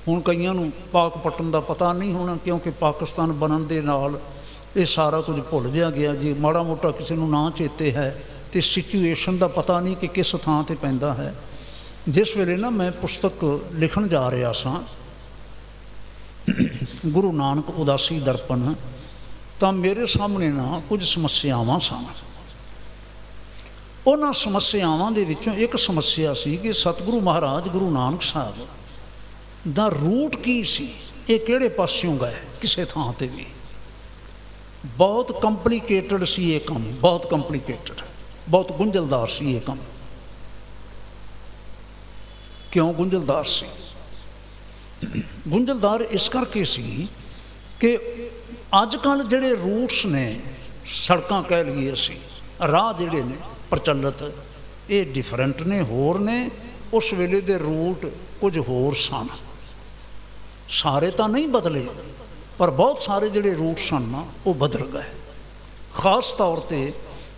ਹੁਣ ਕਈਆਂ ਨੂੰ ਪਾਕ ਪਟਨ ਦਾ ਪਤਾ ਨਹੀਂ ਹੋਣਾ, ਕਿਉਂਕਿ ਪਾਕਿਸਤਾਨ ਬਣਨ ਦੇ ਨਾਲ ਇਹ ਸਾਰਾ ਕੁਝ ਭੁੱਲ ਜਿਹਾ ਗਿਆ ਜੀ। ਮਾੜਾ ਮੋਟਾ ਕਿਸੇ ਨੂੰ ਨਾਂ ਚੇਤੇ ਹੈ ਤੇ ਸਿਚੁਏਸ਼ਨ ਦਾ ਪਤਾ ਨਹੀਂ ਕਿ ਕਿਸ ਥਾਂ 'ਤੇ ਪੈਂਦਾ ਹੈ। ਜਿਸ ਵੇਲੇ ਨਾ ਮੈਂ ਪੁਸਤਕ ਲਿਖਣ ਜਾ ਰਿਹਾ ਸਾਂ, ਗੁਰੂ ਨਾਨਕ ਉਦਾਸੀ ਦਰਪਣ, ਤਾਂ ਮੇਰੇ ਸਾਹਮਣੇ ਨਾ ਕੁਝ ਸਮੱਸਿਆਵਾਂ ਸਨ। ਉਹਨਾਂ ਸਮੱਸਿਆਵਾਂ ਦੇ ਵਿੱਚੋਂ ਇੱਕ ਸਮੱਸਿਆ ਸੀ ਕਿ ਸਤਿਗੁਰੂ ਮਹਾਰਾਜ ਗੁਰੂ ਨਾਨਕ ਸਾਹਿਬ ਦਾ ਰੂਟ ਕੀ ਸੀ, ਇਹ ਕਿਹੜੇ ਪਾਸਿਓਂ ਗਏ ਕਿਸੇ ਥਾਂ 'ਤੇ ਵੀ। ਬਹੁਤ ਕੰਪਲੀਕੇਟਡ ਸੀ ਇਹ ਕੰਮ, ਬਹੁਤ ਕੰਪਲੀਕੇਟਡ, ਬਹੁਤ ਗੁੰਝਲਦਾਰ ਸੀ ਇਹ ਕੰਮ। ਕਿਉਂ ਗੁੰਝਲਦਾਰ ਸੀ? ਗੁੰਝਲਦਾਰ ਇਸ ਕਰਕੇ ਸੀ ਕਿ ਅੱਜ ਕੱਲ੍ਹ ਜਿਹੜੇ ਰੂਟਸ ਨੇ, ਸੜਕਾਂ ਕਹਿ ਲਈਏ ਅਸੀਂ, ਰਾਹ ਜਿਹੜੇ ਨੇ ਪ੍ਰਚਲਿਤ, ਇਹ ਡਿਫਰੈਂਟ ਨੇ, ਹੋਰ ਨੇ। ਉਸ ਵੇਲੇ ਦੇ ਰੂਟ ਕੁਝ ਹੋਰ ਸਨ। ਸਾਰੇ ਤਾਂ ਨਹੀਂ ਬਦਲੇ, ਪਰ ਬਹੁਤ ਸਾਰੇ ਜਿਹੜੇ ਰੂਟ ਸਨ ਨਾ ਉਹ ਬਦਲ ਗਏ। ਖਾਸ ਤੌਰ 'ਤੇ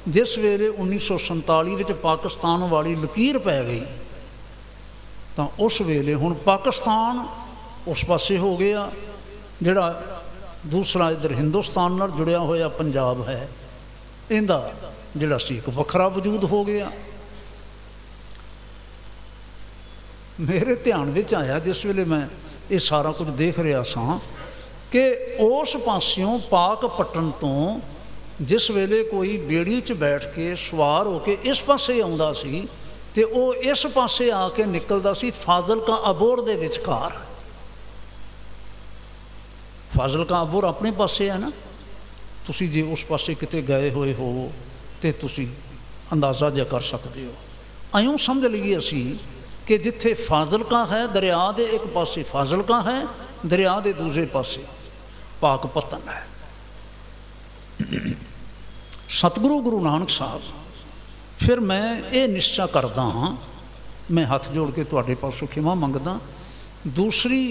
ਜਿਸ ਵੇਲੇ 1947 ਵਿੱਚ ਪਾਕਿਸਤਾਨ ਵਾਲੀ ਲਕੀਰ ਪੈ ਗਈ, ਤਾਂ ਉਸ ਵੇਲੇ ਹੁਣ ਪਾਕਿਸਤਾਨ ਉਸ ਪਾਸੇ ਹੋ ਗਿਆ, ਜਿਹੜਾ ਦੂਸਰਾ ਇੱਧਰ ਹਿੰਦੁਸਤਾਨ ਨਾਲ ਜੁੜਿਆ ਹੋਇਆ ਪੰਜਾਬ ਹੈ, ਇਹਦਾ ਜਿਹੜਾ ਸੀ ਇੱਕ ਵੱਖਰਾ ਵਜੂਦ ਹੋ ਗਿਆ। ਮੇਰੇ ਧਿਆਨ ਵਿੱਚ ਆਇਆ ਜਿਸ ਵੇਲੇ ਮੈਂ ਇਹ ਸਾਰਾ ਕੁਝ ਦੇਖ ਰਿਹਾ ਸਾਂ ਕਿ ਉਸ ਪਾਸਿਓਂ ਪਾਕ ਪੱਟਨ ਤੋਂ ਜਿਸ ਵੇਲੇ ਕੋਈ ਬੇੜੀ 'ਚ ਬੈਠ ਕੇ ਸਵਾਰ ਹੋ ਕੇ ਇਸ ਪਾਸੇ ਆਉਂਦਾ ਸੀ ਤੇ ਉਹ ਇਸ ਪਾਸੇ ਆ ਕੇ ਨਿਕਲਦਾ ਸੀ ਫਾਜ਼ਿਲਕਾ ਅਬੋਹਰ ਦੇ ਵਿਚਕਾਰ। ਫਾਜ਼ਿਲਕਾ ਅਬੋਹਰ ਆਪਣੇ ਪਾਸੇ ਹੈ ਨਾ, ਤੁਸੀਂ ਜੇ ਉਸ ਪਾਸੇ ਕਿਤੇ ਗਏ ਹੋਏ ਹੋ ਤੇ ਤੁਸੀਂ ਅੰਦਾਜ਼ਾ ਜਿਹਾ ਕਰ ਸਕਦੇ ਹੋ। ਇਉਂ ਸਮਝ ਲਈਏ ਅਸੀਂ कि जिथे फाजिलका है दरिया के एक पासे फाजिलका है, दरिया के दूसरे पासे पाकपतन है। सतगुरु गुरु नानक साहब, फिर मैं ये निश्चय करता हाँ, मैं हथ जोड़ के तुहाडे पासों खिमा मंगदा। दूसरी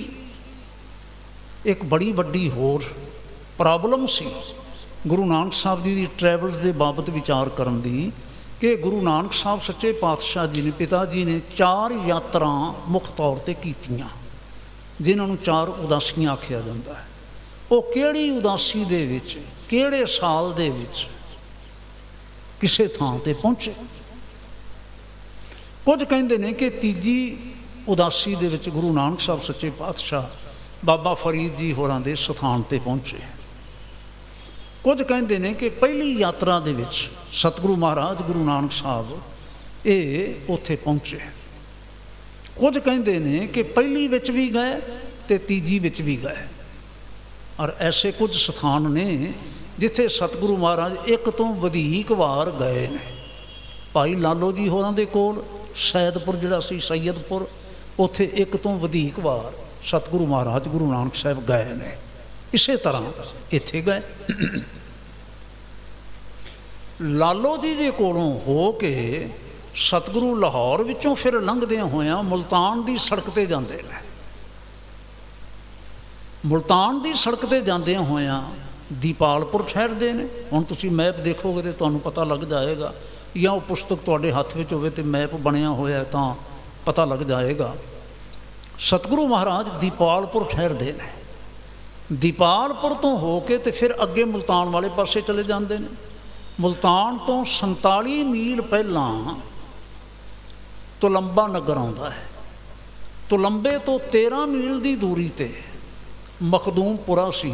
एक बड़ी वड्डी होर प्रॉब्लम सी गुरु नानक साहब जी की ट्रैवल्स के बाबत विचार करन दी कि गुरु नानक साहब सच्चे पातशाह जी ने, पिता जी ने 4 यात्रा मुख तौर पर कीतियां, जिन्होंने 4 उदासियां आखिया जाता है। वो किहड़ी उदासी दे विच, किहड़े साल दे विच किसे थां ते पहुँचे। कुछ कहते हैं कि तीजी उदासी दे विच गुरु नानक साहब सच्चे पातशाह बाबा फरीद जी होरां दे स्थान ते पहुँचे। कुछ कहते हैं कि पहली यात्रा दे विच सतगुरु महाराज गुरु नानक साहब ये उत्थे पहुँचे। कुछ कहते हैं कि पहली विच भी गए तो तीजी विच भी गए। और ऐसे कुछ स्थान ने जिथे सतगुरु महाराज एक तो वधीक वार गए ने। भाई लालो जी होरां दे कोल सैदपुर जिहड़ा सी सैयदपुर, उत्थे एक तो वधीक वार सतगुरु महाराज गुरु नानक साहब गए ने। इसे तरह इत्थे गए। लालो जी दे कोलों हो के सतगुरु लाहौर विचों फिर लंघदियां होयां मुल्तान दी सड़क ते जांदे ने। मुल्तान दी सड़क ते जांदियां होयां दीपालपुर ठहरदे ने। हुण तुसीं मैप देखोगे तो तुहानूं पता लग जाएगा, या वो पुस्तक तुहाडे हत्थ विच होवे ते मैप बनिया होया तां पता लग जाएगा। सतगुरु महाराज दीपालपुर ठहरदे ने। दीपालपुर तो हो के ते फिर अगे मुल्तान वाले पासे चले जाते हैं। मुल्तान तो 47 मील पहला तुलंबा नगर आता है। तुलंबे तो 13 मील की दूरी ते मखदूमपुरा सी,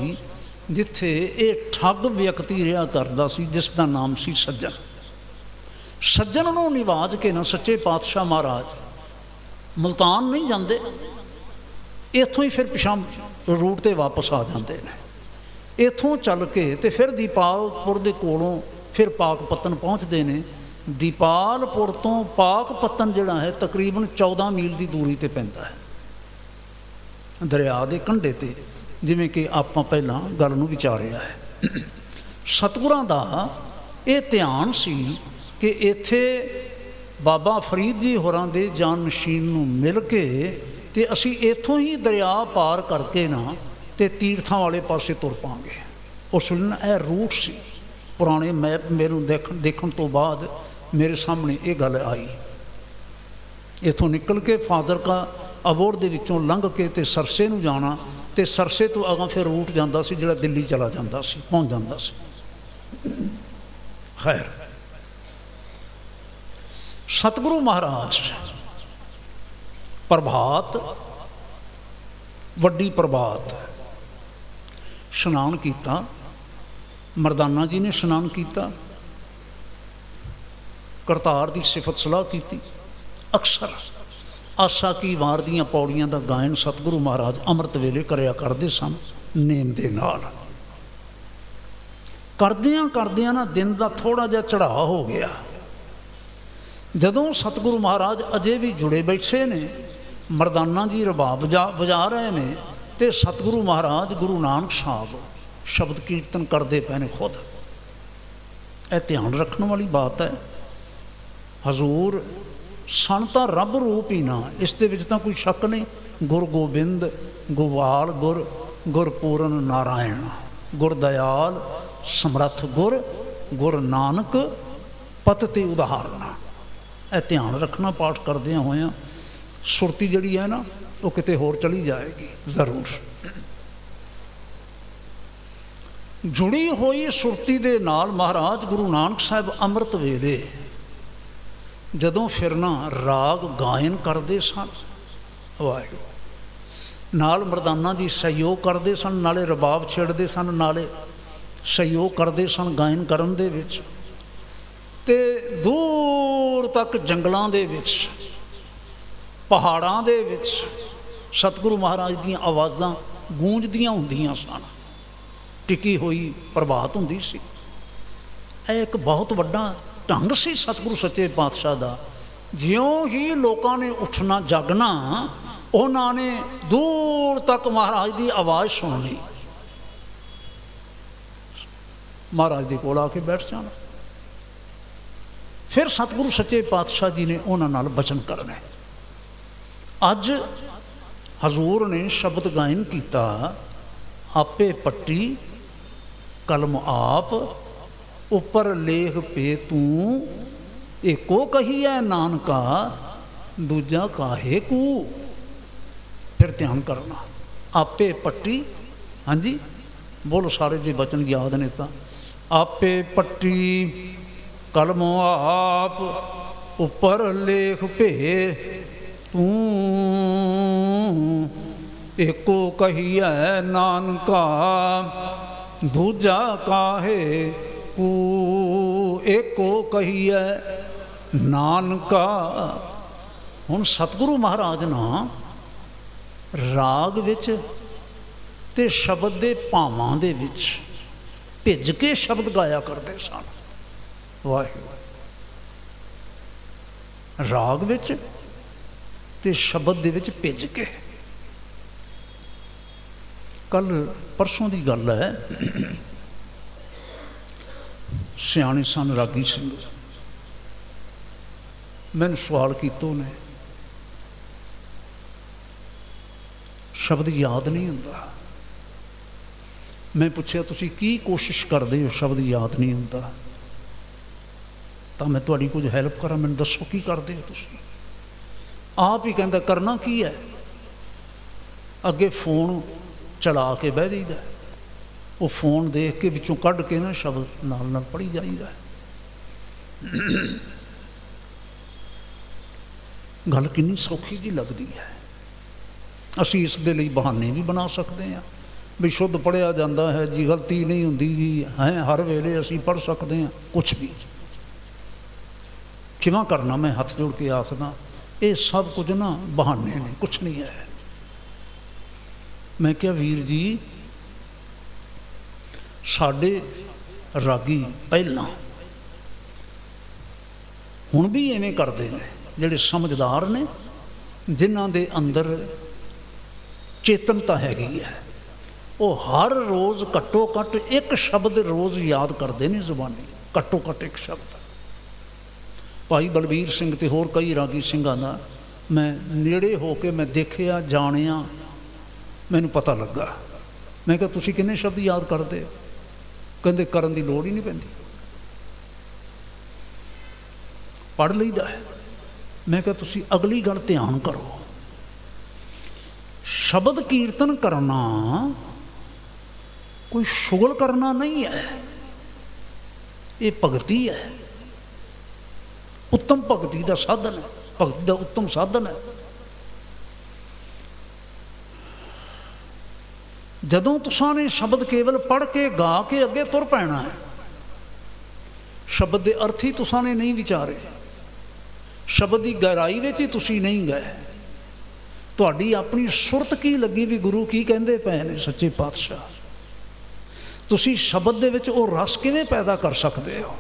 जिथे ये ठग व्यक्ति रहा करता सी जिसका नाम सी सज्जन। सज्जन नूं निवाज के ना सच्चे पातशाह महाराज मुल्तान नहीं जाते, इत्थों ही फिर पिछा रूट ते वापस आ जाते हैं। इत्थों चल के तो फिर दीपालपुर के कोलों फिर पाकपतन पहुँचते हैं। दीपालपुर तो पाकपतन जिहड़ा है तकरीबन 14 मील की दूरी पर पैंदा है, दरिया के कंढे ते, जिवें कि आपां पहलां गल नूं विचारिया है। सतगुरां दा ये ध्यान सी कि इत्थे बाबा फरीद जी होरां दे जान नशीन नूं मिल के ते असी इत्थों ही दरिया पार करके ना ते तीर्थां वाले पासे तुर पांगे। उस वेले ना यह रूट सी। पुराने मैप मेरे देखण तो बाद मेरे सामने ये गल आई। इत्थों निकल के फाजिलका अबोहर दे विचों लंघ के ते सरसे नूं जाना, ते सरसे तो अगां फिर रूट जांदा सी जिहड़ा दिल्ली चला जांदा सी, पहुँच जांदा सी। खैर, सतगुरु महाराज प्रभात, वड्डी प्रभात स्नान किया। मरदाना जी ने स्नान किया, करतार की सिफत सलाह की। अक्सर आसा की वार दियां पौड़ियां का गायन सतगुरु महाराज अमृत वेले करया करते सन, नेम दे नाल। करदियां करदियां ना दिन का थोड़ा जिहा चढ़ाव हो गया। जदों सतगुरु महाराज अजे भी जुड़े बैठे ने, मरदाना जी रबाब बजा रहे हैं, तो सतगुरु महाराज गुरु नानक साहब शब्द कीर्तन करते पे ने खुद। यह ध्यान रखने वाली बात है। हजूर सन तो रब रूप ही ना, इस दे विच तां कोई शक नहीं। गुर गोबिंद, गोपाल गुर, गुरपूरन नारायण, गुर दयाल समरथ गुर, गुर नानक पतति उदाहरण। यह ध्यान रखना पाठ करदियां होया। सुरती जिहड़ी है ना वो किते होर चली जाएगी जरूर। जुड़ी हुई सुरती दे नाल महाराज गुरु नानक साहब अमृत वेले जदों फिर ना राग गायन करते सन, वाहिगुरू नाल मरदाना जी सहयोग करते सन, नाले रबाब छेड़ते सन, नाले सहयोग करते सन गायन करन दे विच। ते दूर तक जंगलों दे विच, पहाड़ों दे विच सतगुरु महाराज दीयां आवाज़ां गूंजदियां हुंदियां सन। टिकी हुई प्रभात हुंदी सी। एक बहुत वड्डा ढंग सी सतगुरु सच्चे पातशाह दा, ਜਿਉਂ ਹੀ ਲੋਕਾਂ ਨੇ ਉੱਠਣਾ ਜਾਗਣਾ, ਉਹਨਾਂ ਨੇ ਦੂਰ ਤੱਕ ਮਹਾਰਾਜ ਦੀ ਆਵਾਜ਼ ਸੁਣਨੀ, ਮਹਾਰਾਜ ਦੇ ਕੋਲ ਆ ਕੇ ਬੈਠ ਜਾਣਾ। ਫਿਰ ਸਤਿਗੁਰੂ ਸੱਚੇ ਪਾਤਸ਼ਾਹ ਜੀ ਨੇ ਉਹਨਾਂ ਨਾਲ ਬਚਨ ਕਰਨਾ। ਅੱਜ ਹਜ਼ੂਰ ਨੇ ਸ਼ਬਦ ਗਾਇਨ ਕੀਤਾ, ਆਪੇ ਪੱਟੀ ਕਲਮ ਆਪ, ਉੱਪਰ ਲੇਖ ਪੇ ਤੂੰ, ਏਕੋ ਕਹੀਐ ਨਾਨਕਾ ਦੂਜਾ ਕਾਹੇ ਕੂ। ਫਿਰ ਧਿਆਨ ਕਰਨਾ, ਆਪੇ ਪੱਟੀ, ਹਾਂਜੀ ਬੋਲੋ ਸਾਰੇ ਜੇ ਬਚਨ ਯਾਦ ਨੇ ਤਾਂ। ਆਪੇ ਪੱਟੀ ਕਲਮ ਆਪ, ਉੱਪਰ ਲੇਖ ਭੇ ਤੂੰ, ਏਕੋ ਕਹੀਐ ਨਾਨਕਾ ਦੂਜਾ ਕਾਹੇ ਕੂ। ਏਕੋ ਕਹੀਐ ਨਾਨਕਾ। ਹੁਣ ਸਤਿਗੁਰੂ ਮਹਾਰਾਜ ਨਾ ਰਾਗ ਵਿੱਚ ਤੇ ਸ਼ਬਦ ਦੇ ਭਾਵਾਂ ਦੇ ਵਿੱਚ ਭਿੱਜ ਕੇ ਸ਼ਬਦ ਗਾਇਆ ਕਰਦੇ ਸਨ। ਵਾਹਿਗੁਰੂ, ਰਾਗ ਵਿੱਚ ਤੇ ਸ਼ਬਦ ਦੇ ਵਿੱਚ ਭਿੱਜ ਕੇ। ਕੱਲ ਪਰਸੋਂ ਦੀ ਗੱਲ ਹੈ, ਸਿਆਣੇ ਸਨ ਰਾਗੀ ਸਿੰਘ, ਮੈਨੂੰ ਸਵਾਲ ਕੀਤਾ ਉਹਨੇ, ਸ਼ਬਦ ਯਾਦ ਨਹੀਂ ਹੁੰਦਾ। ਮੈਂ ਪੁੱਛਿਆ ਤੁਸੀਂ ਕੀ ਕੋਸ਼ਿਸ਼ ਕਰਦੇ ਹੋ, ਸ਼ਬਦ ਯਾਦ ਨਹੀਂ ਹੁੰਦਾ ਤਾਂ ਮੈਂ ਤੁਹਾਡੀ ਕੁਝ ਹੈਲਪ ਕਰਾਂ, ਮੈਨੂੰ ਦੱਸੋ ਕੀ ਕਰਦੇ ਹੋ ਤੁਸੀਂ। ਆਪ ਹੀ ਕਹਿੰਦਾ ਕਰਨਾ ਕੀ ਹੈ, ਅੱਗੇ ਫੋਨ ਚਲਾ ਕੇ ਬਹਿ ਜਾਈਦਾ, ਉਹ ਫੋਨ ਦੇਖ ਕੇ ਵਿੱਚੋਂ ਕੱਢ ਕੇ ਨਾ ਸ਼ਬਦ ਨਾਲ ਨਾਲ ਪੜ੍ਹੀ ਜਾਈਦਾ। ਗੱਲ ਕਿੰਨੀ ਸੌਖੀ ਜਿਹੀ ਲੱਗਦੀ ਹੈ। ਅਸੀਂ ਇਸ ਦੇ ਲਈ ਬਹਾਨੇ ਵੀ ਬਣਾ ਸਕਦੇ ਹਾਂ ਵੀ ਸ਼ੁੱਧ ਪੜ੍ਹਿਆ ਜਾਂਦਾ ਹੈ ਜੀ, ਗਲਤੀ ਨਹੀਂ ਹੁੰਦੀ ਜੀ, ਹੈ ਹਰ ਵੇਲੇ ਅਸੀਂ ਪੜ੍ਹ ਸਕਦੇ ਹਾਂ ਕੁਛ ਵੀ। ਕਿਵੇਂ ਕਰਨਾ, ਮੈਂ ਹੱਥ ਜੋੜ ਕੇ ਆਖਦਾ, ਇਹ ਸਭ ਕੁਝ ਨਾ ਬਹਾਨੇ ਨੇ, ਕੁਛ ਨਹੀਂ ਹੈ। ਮੈਂ ਕਿਹਾ ਵੀਰ ਜੀ, ਸਾਡੇ ਰਾਗੀ ਪਹਿਲਾਂ ਹੁਣ ਵੀ ਐਵੇਂ ਕਰਦੇ ਨੇ, ਜਿਹੜੇ ਸਮਝਦਾਰ ਨੇ, ਜਿਨ੍ਹਾਂ ਦੇ ਅੰਦਰ ਚੇਤਨਤਾ ਹੈਗੀ ਹੈ, ਉਹ ਹਰ ਰੋਜ਼ ਘੱਟੋ ਘੱਟ ਇੱਕ ਸ਼ਬਦ ਰੋਜ਼ ਯਾਦ ਕਰਦੇ ਨੇ ਜ਼ੁਬਾਨੀ, ਘੱਟੋ ਘੱਟ ਇੱਕ ਸ਼ਬਦ। ਭਾਈ ਬਲਬੀਰ ਸਿੰਘ ਤੇ ਹੋਰ ਕਈ ਰਾਗੀ ਸਿੰਘਾਂ ਦਾ ਮੈਂ ਨੇੜੇ ਹੋ ਕੇ ਮੈਂ ਦੇਖਿਆ, ਜਾਣਿਆ, ਮੈਨੂੰ ਪਤਾ ਲੱਗਾ। ਮੈਂ ਕਿਹਾ ਤੁਸੀਂ ਕਿੰਨੇ ਸ਼ਬਦ ਯਾਦ ਕਰਦੇ ਹੋ? ਕਹਿੰਦੇ ਕਰਨ ਦੀ ਲੋੜ ਹੀ ਨਹੀਂ ਪੈਂਦੀ, ਪੜ੍ਹ ਲਈਦਾ ਹੈ। ਮੈਂ ਕਿਹਾ ਤੁਸੀਂ ਅਗਲੀ ਗੱਲ ਧਿਆਨ ਕਰੋ, ਸ਼ਬਦ ਕੀਰਤਨ ਕਰਨਾ ਕੋਈ ਸ਼ੁਗਲ ਕਰਨਾ ਨਹੀਂ ਹੈ, ਇਹ ਭਗਤੀ ਹੈ, ਉੱਤਮ ਭਗਤੀ ਦਾ ਸਾਧਨ ਹੈ, ਭਗਤੀ ਦਾ ਉੱਤਮ ਸਾਧਨ ਹੈ। ਜਦੋਂ ਤੁਸਾਂ ਨੇ ਸ਼ਬਦ ਕੇਵਲ ਪੜ੍ਹ ਕੇ ਗਾ ਕੇ ਅੱਗੇ ਤੁਰ ਪੈਣਾ ਹੈ, ਸ਼ਬਦ ਦੇ ਅਰਥ ਹੀ ਤੁਸਾਂ ਨੇ ਨਹੀਂ ਵਿਚਾਰੇ, ਸ਼ਬਦ ਦੀ ਗਹਿਰਾਈ ਵਿੱਚ ਹੀ ਤੁਸੀਂ ਨਹੀਂ ਗਏ, ਤੁਹਾਡੀ ਆਪਣੀ ਸੁਰਤ ਕੀ ਲੱਗੀ ਵੀ ਗੁਰੂ ਕੀ ਕਹਿੰਦੇ ਪਏ ਨੇ ਸੱਚੇ ਪਾਤਸ਼ਾਹ, ਤੁਸੀਂ ਸ਼ਬਦ ਦੇ ਵਿੱਚ ਉਹ ਰਸ ਕਿਵੇਂ ਪੈਦਾ ਕਰ ਸਕਦੇ ਹੋ?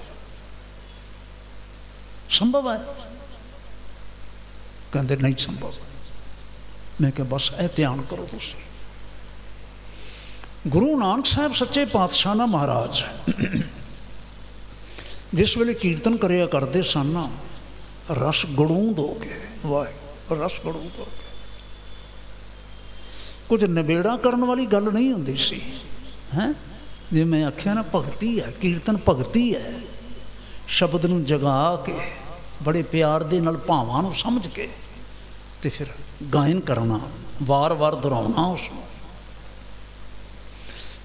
ਸੰਭਵ ਹੈ? ਕਹਿੰਦੇ ਨਹੀਂ ਸੰਭਵ। ਮੈਂ ਕਿਹਾ ਬਸ ਇਹ ਧਿਆਨ ਕਰੋ ਤੁਸੀਂ। ਗੁਰੂ ਨਾਨਕ ਸਾਹਿਬ ਸੱਚੇ ਪਾਤਸ਼ਾਹ ਨਾ ਮਹਾਰਾਜ ਜਿਸ ਵੇਲੇ ਕੀਰਤਨ ਕਰਿਆ ਕਰਦੇ ਸਨ ਨਾ, ਰਸ ਗੜੂੰਦ ਹੋ ਕੇ, ਵਾਹਿਗੁਰੂ, ਰਸ ਗੜੂੰਦ ਹੋ ਕੇ, ਕੁਝ ਨਿਬੇੜਾ ਕਰਨ ਵਾਲੀ ਗੱਲ ਨਹੀਂ ਹੁੰਦੀ ਸੀ। ਹੈਂ, ਜੇ ਮੈਂ ਆਖਿਆ ਨਾ ਭਗਤੀ ਹੈ, ਕੀਰਤਨ ਭਗਤੀ ਹੈ, ਸ਼ਬਦ ਨੂੰ ਜਗਾ ਕੇ ਬੜੇ ਪਿਆਰ ਦੇ ਨਾਲ ਭਾਵਾਂ ਨੂੰ ਸਮਝ ਕੇ ਤੇ ਫਿਰ ਗਾਇਨ ਕਰਨਾ, ਵਾਰ-ਵਾਰ ਦੁਹਰਾਉਣਾ ਉਸਨੂੰ।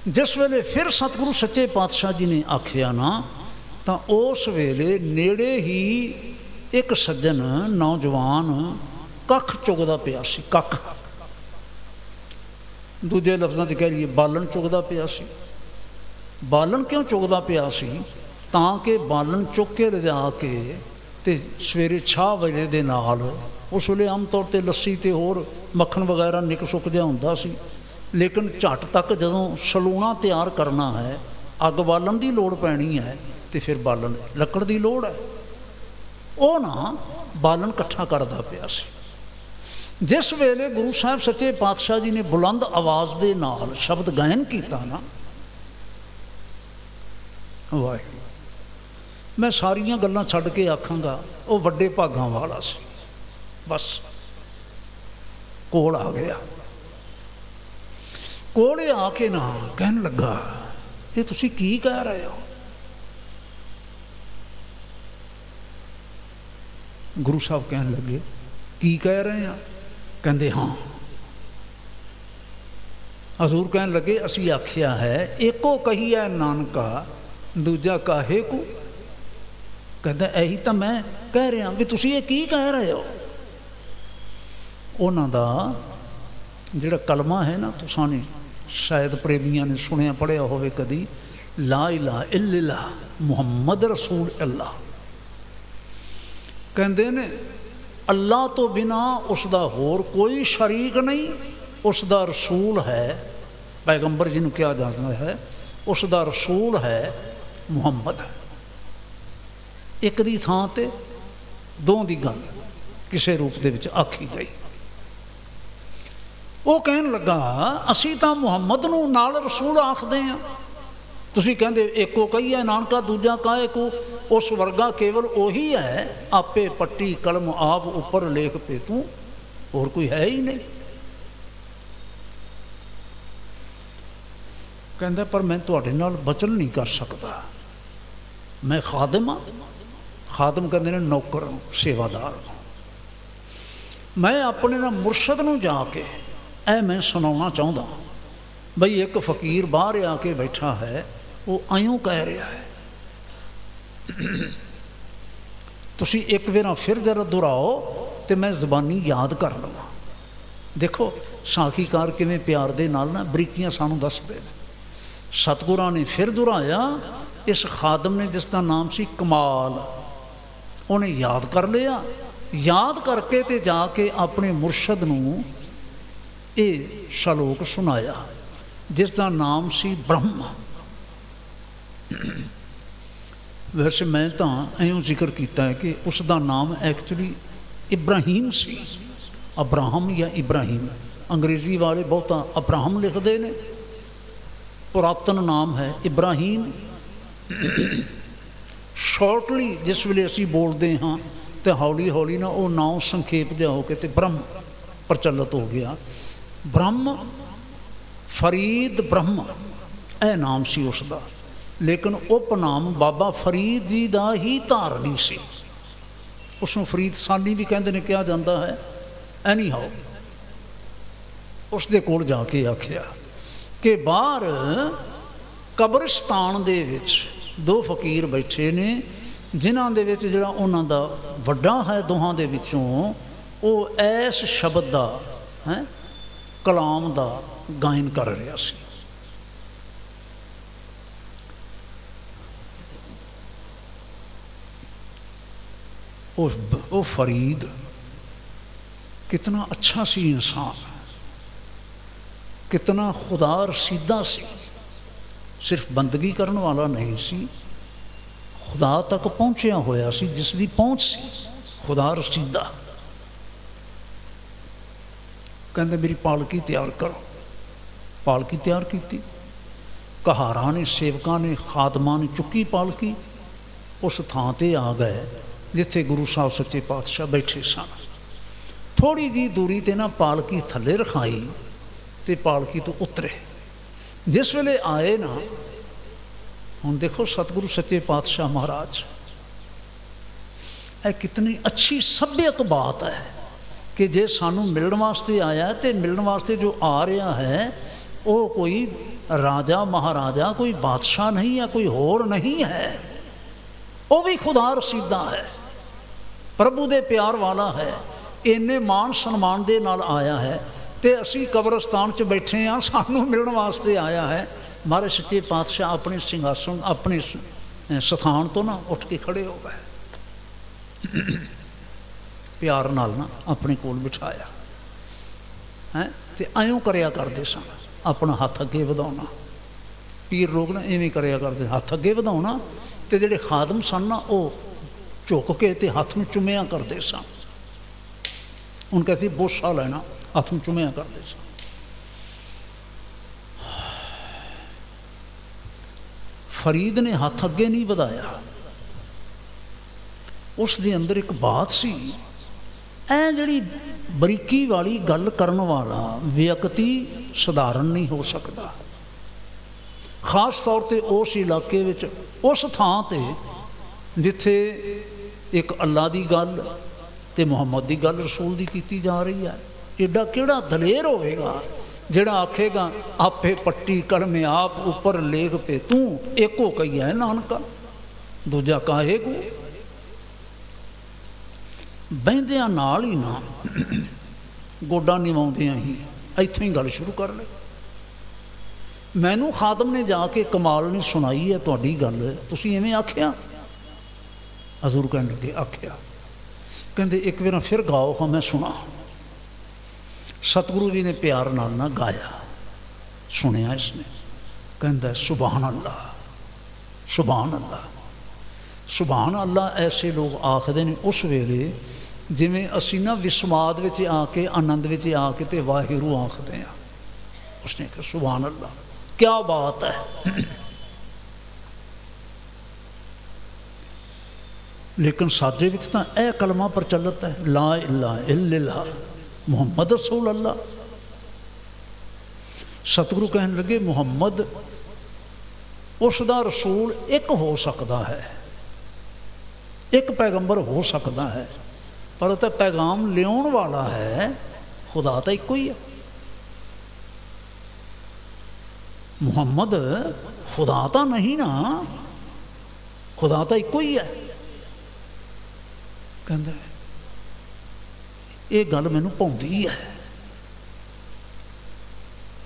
ਜਿਸ ਵੇਲੇ ਫਿਰ ਸਤਿਗੁਰੂ ਸੱਚੇ ਪਾਤਸ਼ਾਹ ਜੀ ਨੇ ਆਖਿਆ ਨਾ, ਤਾਂ ਉਸ ਵੇਲੇ ਨੇੜੇ ਹੀ ਇੱਕ ਸੱਜਣ ਨੌਜਵਾਨ ਕੱਖ ਚੁਗਦਾ ਪਿਆ ਸੀ, ਕੱਖ, ਦੂਜੇ ਲਫ਼ਜ਼ਾਂ 'ਚ ਕਹਿ ਲਈਏ ਬਾਲਣ ਚੁਗਦਾ ਪਿਆ ਸੀ। ਬਾਲਣ ਕਿਉਂ ਚੁਗਦਾ ਪਿਆ ਸੀ? ਤਾਂ ਕਿ ਬਾਲਣ ਚੁੱਕ ਕੇ ਲਿਜਾ ਕੇ ਤੇ ਸਵੇਰੇ ਛਾਹ ਵੇਲੇ ਦੇ ਨਾਲ, ਉਸ ਵੇਲੇ ਆਮ ਤੌਰ 'ਤੇ ਲੱਸੀ ਤੇ ਹੋਰ ਮੱਖਣ ਵਗੈਰਾ ਨਿੱਕ ਸੁੱਕ ਜਿਹਾ ਹੁੰਦਾ ਸੀ, ਲੇਕਿਨ ਝੱਟ ਤੱਕ ਜਦੋਂ ਸਲੂਣਾ ਤਿਆਰ ਕਰਨਾ ਹੈ, ਅੱਗ ਬਾਲਣ ਦੀ ਲੋੜ ਪੈਣੀ ਹੈ, ਤੇ ਫਿਰ ਬਾਲਣ ਲੱਕੜ ਦੀ ਲੋੜ ਹੈ। ਉਹ ਨਾ ਬਾਲਣ ਇਕੱਠਾ ਕਰਦਾ ਪਿਆ ਸੀ। ਜਿਸ ਵੇਲੇ ਗੁਰੂ ਸਾਹਿਬ ਸੱਚੇ ਪਾਤਸ਼ਾਹ ਜੀ ਨੇ ਬੁਲੰਦ ਆਵਾਜ਼ ਦੇ ਨਾਲ ਸ਼ਬਦ ਗਾਇਨ ਕੀਤਾ ਨਾ, ਵਾਹਿਗੁਰੂ, ਮੈਂ ਸਾਰੀਆਂ ਗੱਲਾਂ ਛੱਡ ਕੇ ਆਖਾਂਗਾ ਉਹ ਵੱਡੇ ਭਾਗਾਂ ਵਾਲਾ ਸੀ। ਬਸ ਕੋਲ ਆ ਗਿਆ, ਕੋਲੇ ਆ ਕੇ ਨਾ ਕਹਿਣ ਲੱਗਾ, ਇਹ ਤੁਸੀਂ ਕੀ ਕਹਿ ਰਹੇ ਹੋ? ਗੁਰੂ ਸਾਹਿਬ ਕਹਿਣ ਲੱਗੇ, ਕੀ ਕਹਿ ਰਹੇ ਆ? ਕਹਿੰਦੇ ਹਾਂ। ਹਜ਼ੂਰ ਕਹਿਣ ਲੱਗੇ, ਅਸੀਂ ਆਖਿਆ ਹੈ ਏਕੋ ਕਹੀਐ ਨਾਨਕਾ ਦੂਜਾ ਕਾਹੇ ਕੋ। ਕਹਿੰਦਾ ਇਹੀ ਤਾਂ ਮੈਂ ਕਹਿ ਰਿਹਾ ਵੀ ਤੁਸੀਂ ਇਹ ਕੀ ਕਹਿ ਰਹੇ ਹੋ? ਉਹਨਾਂ ਦਾ ਜਿਹੜਾ ਕਲਮਾ ਹੈ ਨਾ, ਤੁਸਾਂ ਨੇ ਸ਼ਾਇਦ ਪ੍ਰੇਮੀਆਂ ਨੇ ਸੁਣਿਆ ਪੜ੍ਹਿਆ ਹੋਵੇ ਕਦੀ, ਲਾ ਇਲਾਹਾ ਇल्लल्लाह ਮੁਹੰਮਦ ਰਸੂਲ ਅੱਲਾ। ਕਹਿੰਦੇ ਨੇ ਅੱਲਾ ਤੋਂ ਬਿਨਾ ਉਸ ਦਾ ਹੋਰ ਕੋਈ ਸ਼ਰੀਕ ਨਹੀਂ, ਉਸ ਦਾ ਰਸੂਲ ਹੈ, ਪੈਗੰਬਰ ਜਿਹਨੂੰ ਕਿਹਾ ਜਾਂਦਾ ਹੈ, ਉਸ ਦਾ ਰਸੂਲ ਹੈ ਮੁਹੰਮਦ। ਇੱਕ ਦੀ ਥਾਂ ਤੇ ਦੋ ਦੀ ਗੱਲ ਕਿਸੇ ਰੂਪ ਦੇ ਵਿੱਚ ਆਖੀ ਗਈ। ਉਹ ਕਹਿਣ ਲੱਗਾ, ਅਸੀਂ ਤਾਂ ਮੁਹੰਮਦ ਨੂੰ ਨਾਲ ਰਸੂਲ ਆਖਦੇ ਹਾਂ, ਤੁਸੀਂ ਕਹਿੰਦੇ ਏਕੋ ਕਹੀਏ ਨਾਨਕਾ ਦੂਜਾ ਕਾਹੇ ਕੋ। ਉਸ ਵਰਗਾ ਕੇਵਲ ਉਹੀ ਹੈ, ਆਪੇ ਪੱਟੀ ਕਲਮ ਆਪ ਉੱਪਰ ਲੇਖ ਪੇ ਤੂੰ, ਹੋਰ ਕੋਈ ਹੈ ਹੀ ਨਹੀਂ। ਕਹਿੰਦਾ ਪਰ ਮੈਂ ਤੁਹਾਡੇ ਨਾਲ ਵਚਨ ਨਹੀਂ ਕਰ ਸਕਦਾ, ਮੈਂ ਖਾਦਮ ਹਾਂ। ਖਾਦਮ ਕਹਿੰਦੇ ਨੇ ਨੌਕਰ ਨੂੰ, ਸੇਵਾਦਾਰ ਨੂੰ। ਮੈਂ ਆਪਣੇ ਨਾਲ ਮੁਰਸ਼ਦ ਨੂੰ ਜਾ ਕੇ ਇਹ ਮੈਂ ਸੁਣਾਉਣਾ ਚਾਹੁੰਦਾ ਬਈ ਇੱਕ ਫਕੀਰ ਬਾਹਰ ਆ ਕੇ ਬੈਠਾ ਹੈ, ਉਹ ਆਇਓ ਕਹਿ ਰਿਹਾ ਹੈ, ਤੁਸੀਂ ਇੱਕ ਵਾਰ ਫਿਰ ਜਰਾ ਦੁਹਰਾਓ ਤੇ ਮੈਂ ਜ਼ਬਾਨੀ ਯਾਦ ਕਰ ਲਵਾਂ। ਦੇਖੋ ਸਾਖੀਕਾਰ ਕਿਵੇਂ ਪਿਆਰ ਦੇ ਨਾਲ ਨਾ ਬਰੀਕੀਆਂ ਸਾਨੂੰ ਦੱਸਦੇ ਨੇ। ਸਤਿਗੁਰਾਂ ਨੇ ਫਿਰ ਦੁਹਰਾਇਆ, ਇਸ ਖਾਦਮ ਨੇ ਜਿਸ ਦਾ ਨਾਮ ਸੀ ਕਮਾਲ, ਉਹਨੇ ਯਾਦ ਕਰ ਲਿਆ। ਯਾਦ ਕਰਕੇ ਤੇ ਜਾ ਕੇ ਆਪਣੇ ਮੁਰਸ਼ਦ ਨੂੰ ਇਹ ਸ਼ਲੋਕ ਸੁਣਾਇਆ ਜਿਸ ਦਾ ਨਾਮ ਸੀ ਬ੍ਰਹਮ। ਵੈਸੇ ਮੈਂ ਤਾਂ ਇਉਂ ਜ਼ਿਕਰ ਕੀਤਾ ਹੈ ਕਿ ਉਸ ਦਾ ਨਾਮ ਐਕਚੁਅਲੀ ਇਬਰਾਹੀਮ ਸੀ, ਅਬਰਾਹਮ ਜਾਂ ਇਬਰਾਹੀਮ। ਅੰਗਰੇਜ਼ੀ ਵਾਲੇ ਬਹੁਤਾ ਅਬਰਾਹਮ ਲਿਖਦੇ ਨੇ, ਪੁਰਾਤਨ ਨਾਮ ਹੈ ਇਬਰਾਹੀਮ। ਸ਼ਾਰਟਲੀ ਜਿਸ ਵੇਲੇ ਅਸੀਂ ਬੋਲਦੇ ਹਾਂ ਤੇ ਹੌਲੀ ਹੌਲੀ ਨਾ ਉਹ ਨਾਮ ਸੰਖੇਪ ਜਿਹਾ ਹੋ ਕੇ ਤੇ ਬ੍ਰਹਮ ਪ੍ਰਚਲਿਤ ਹੋ ਗਿਆ। ਬ੍ਰਹਮ, ਫਰੀਦ ਬ੍ਰਹਮ, ਇਹ ਨਾਮ ਸੀ ਉਸ ਦਾ। ਲੇਕਿਨ ਉਪਨਾਮ ਬਾਬਾ ਫਰੀਦ ਜੀ ਦਾ ਹੀ ਧਾਰਨੀ ਸੀ। ਉਸ ਨੂੰ ਫਰੀਦ ਸਾਨੀ ਵੀ ਕਹਿੰਦੇ ਨੇ, ਕਿਹਾ ਜਾਂਦਾ ਹੈ। ਐਨੀ ਹਾਓ ਉਸ ਦੇ ਕੋਲ ਜਾ ਕੇ ਆਖਿਆ ਕਿ ਬਾਹਰ ਕਬਰਸਤਾਨ ਦੇ ਵਿੱਚ ਦੋ ਫਕੀਰ ਬੈਠੇ ਨੇ, ਜਿਨ੍ਹਾਂ ਦੇ ਵਿੱਚ ਜਿਹੜਾ ਉਹਨਾਂ ਦਾ ਵੱਡਾ ਹੈ ਦੋਹਾਂ ਦੇ ਵਿੱਚੋਂ, ਉਹ ਐਸ ਸ਼ਬਦ ਦਾ ਹੈ ਕਲਾਮ ਦਾ ਗਾਇਨ ਕਰ ਰਿਹਾ ਸੀ। ਉਹ फरीद कितना अच्छा सी इंसान, कितना खुदा रसीदा सी। सिर्फ बंदगी करने वाला नहीं सी, खुदा तक पहुँचया होया सी, जिसकी पहुँच सी खुदा रसीदा। कहते मेरी पालकी तैयार करो। पालकी तैयार की, कहारा ने सेवकां ने खादमां ने चुकी पालकी, उस थां ते आ गए जिथे गुरु साहब सच्चे पातशाह बैठे सन। थोड़ी जी दूरी ते ना पालकी थले रखाई ते पालकी तो उतरे। जिस वेले आए ना, हुण देखो सतगुरु सच्चे पातशाह महाराज, यह कितनी अच्छी सभ्यक बात है कि जे सानू मिलण वास्ते आया तो मिलण वास्ते जो आ रहा है वो कोई राजा महाराजा, कोई बादशाह नहीं है, कोई होर नहीं है, वो भी खुदा रसीदा है, प्रभु दे प्यार वाला है। इन्ने मान सन्मान दे नाल आया है तो असी कब्रस्तान च बैठे हाँ, सानू मिलण वास्ते आया है। महाराज सच्चे पातशाह अपने सिंघासन अपने स्थान तो ना उठ के खड़े हो गए, प्यार नाल ना अपने कोल बिठाया है। तो आयों करया करते सन, अपना हथ अगे वधाउणा। पीर लोग ना इवें करया करते, हथ अगे वधाउणा। तो जिहड़े खादम सन ना वो ਝੁਕ ਕੇ ਤੇ ਹੱਥ ਨੂੰ ਚੁੰਮਿਆ ਕਰਦੇ ਸਨ। ਹੁਣ ਕਹਿੰਦੇ ਬੋਸਾ ਲੈਣਾ, ਹੱਥ ਨੂੰ ਚੁੰਮਿਆ ਕਰਦੇ ਸਨ। ਫਰੀਦ ਨੇ ਹੱਥ ਅੱਗੇ ਨਹੀਂ ਵਧਾਇਆ। ਉਸ ਦੇ ਅੰਦਰ ਇੱਕ ਬਾਤ ਸੀ, ਇਹ ਜਿਹੜੀ ਬਰੀਕੀ ਵਾਲੀ ਗੱਲ ਕਰਨ ਵਾਲਾ ਵਿਅਕਤੀ ਸਧਾਰਨ ਨਹੀਂ ਹੋ ਸਕਦਾ। ਖਾਸ ਤੌਰ 'ਤੇ ਉਸ ਇਲਾਕੇ ਵਿੱਚ, ਉਸ ਥਾਂ 'ਤੇ ਜਿੱਥੇ ਇੱਕ ਅੱਲਾ ਦੀ ਗੱਲ ਤੇ ਮੁਹੰਮਦ ਦੀ ਗੱਲ ਰਸੂਲ ਦੀ ਕੀਤੀ ਜਾ ਰਹੀ ਹੈ। ਐਡਾ ਕਿਹੜਾ ਦਲੇਰ ਹੋਵੇਗਾ ਜਿਹੜਾ ਆਖੇਗਾ ਆਪੇ ਪੱਟੀ ਕਲਮੇ ਆਪ ਉੱਪਰ ਲੇਖ ਪੇ ਤੂੰ ਏਕੋ ਕਹੀਆ ਨਾਨਕਾ ਦੂਜਾ ਕਾਹੇ ਕੋ। ਬਹਿੰਦਿਆਂ ਨਾਲ ਹੀ ਨਾ, ਗੋਡਾ ਨਿਵਾਉਂਦਿਆਂ ਹੀ ਇੱਥੋਂ ਹੀ ਗੱਲ ਸ਼ੁਰੂ ਕਰ ਲਈ। ਮੈਨੂੰ ਖਾਦਮ ਨੇ ਜਾ ਕੇ ਕਮਾਲ ਨੇ ਸੁਣਾਈ ਹੈ ਤੁਹਾਡੀ ਗੱਲ, ਤੁਸੀਂ ਐਵੇਂ ਆਖਿਆ? ਹਜ਼ੂਰ ਕਹਿਣ ਲੱਗੇ ਆਖਿਆ। ਕਹਿੰਦੇ ਇੱਕ ਵਾਰ ਫਿਰ ਗਾਓ ਹਾਂ, ਮੈਂ ਸੁਣਾ। ਸਤਿਗੁਰੂ ਜੀ ਨੇ ਪਿਆਰ ਨਾਲ ਨਾ ਗਾਇਆ, ਸੁਣਿਆ ਇਸਨੇ। ਕਹਿੰਦਾ ਸੁਭਾਨ ਅੱਲਾ, ਸੁਭਾਨ ਅੱਲਾ, ਸੁਭਾਨ ਅੱਲਾ। ਐਸੇ ਲੋਕ ਆਖਦੇ ਨੇ ਉਸ ਵੇਲੇ ਜਿਵੇਂ ਅਸੀਂ ਨਾ ਵਿਸਮਾਦ ਵਿੱਚ ਆ ਕੇ, ਆਨੰਦ ਵਿੱਚ ਆ ਕੇ ਤੇ ਵਾਹਿਗੁਰੂ ਆਖਦੇ ਹਾਂ। ਉਸਨੇ ਕਿਹਾ ਸੁਭਾਨ ਅੱਲਾ, ਕਿਆ ਬਾਤ ਹੈ। ਲੇਕਿਨ ਸਾਡੇ ਵਿੱਚ ਤਾਂ ਇਹ ਕਲਮਾ ਪ੍ਰਚਲਿਤ ਹੈ, ਲਾ ਇਲਾਹਾ ਇल्लल्लाह ਮੁਹੰਮਦ ਰਸੂਲ ਅੱਲਾ। ਸਤਿਗੁਰੂ ਕਹਿਣ ਲੱਗੇ ਮੁਹੰਮਦ ਉਸ ਦਾ ਰਸੂਲ ਇੱਕ ਹੋ ਸਕਦਾ ਹੈ, ਇੱਕ ਪੈਗੰਬਰ ਹੋ ਸਕਦਾ ਹੈ, ਪਰ ਉਹ ਤਾਂ ਪੈਗਾਮ ਲਿਆਉਣ ਵਾਲਾ ਹੈ। ਖੁਦਾ ਤਾਂ ਇੱਕੋ ਹੀ ਹੈ। ਮੁਹੰਮਦ ਖੁਦਾ ਤਾਂ ਨਹੀਂ ਨਾ, ਖੁਦਾ ਤਾਂ ਇੱਕੋ ਹੀ ਹੈ। ਕਹਿੰਦਾ ਇਹ ਗੱਲ ਮੈਨੂੰ ਭਾਉਂਦੀ ਹੈ,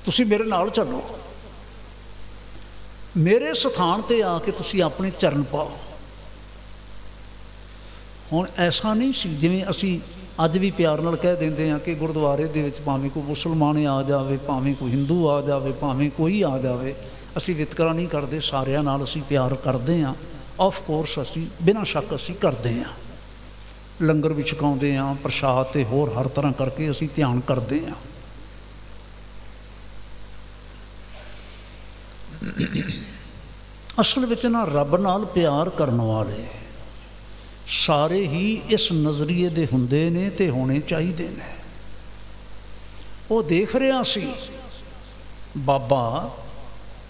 ਤੁਸੀਂ ਮੇਰੇ ਨਾਲ ਚੱਲੋ, ਮੇਰੇ ਸਥਾਨ 'ਤੇ ਆ ਕੇ ਤੁਸੀਂ ਆਪਣੇ ਚਰਨ ਪਾਓ। ਹੁਣ ਐਸਾ ਨਹੀਂ ਸੀ ਜਿਵੇਂ ਅਸੀਂ ਅੱਜ ਵੀ ਪਿਆਰ ਨਾਲ ਕਹਿ ਦਿੰਦੇ ਹਾਂ ਕਿ ਗੁਰਦੁਆਰੇ ਦੇ ਵਿੱਚ ਭਾਵੇਂ ਕੋਈ ਮੁਸਲਮਾਨ ਆ ਜਾਵੇ, ਭਾਵੇਂ ਕੋਈ ਹਿੰਦੂ ਆ ਜਾਵੇ, ਭਾਵੇਂ ਕੋਈ ਆ ਜਾਵੇ, ਅਸੀਂ ਵਿਤਕਰਾ ਨਹੀਂ ਕਰਦੇ, ਸਾਰਿਆਂ ਨਾਲ ਅਸੀਂ ਪਿਆਰ ਕਰਦੇ ਹਾਂ। ਆਫ ਕੋਰਸ ਅਸੀਂ ਬਿਨਾਂ ਸ਼ੱਕ ਅਸੀਂ ਕਰਦੇ ਹਾਂ। ਲੰਗਰ ਵੀ ਛਕਾਉਂਦੇ ਹਾਂ, ਪ੍ਰਸ਼ਾਦ ਤੇ ਹੋਰ ਹਰ ਤਰ੍ਹਾਂ ਕਰਕੇ ਅਸੀਂ ਧਿਆਨ ਕਰਦੇ ਹਾਂ। ਅਸਲ ਵਿੱਚ ਨਾ ਰੱਬ ਨਾਲ ਪਿਆਰ ਕਰਨ ਵਾਲੇ ਸਾਰੇ ਹੀ ਇਸ ਨਜ਼ਰੀਏ ਦੇ ਹੁੰਦੇ ਨੇ ਤੇ ਹੋਣੇ ਚਾਹੀਦੇ ਨੇ। ਉਹ ਦੇਖ ਰਿਹਾ ਸੀ ਬਾਬਾ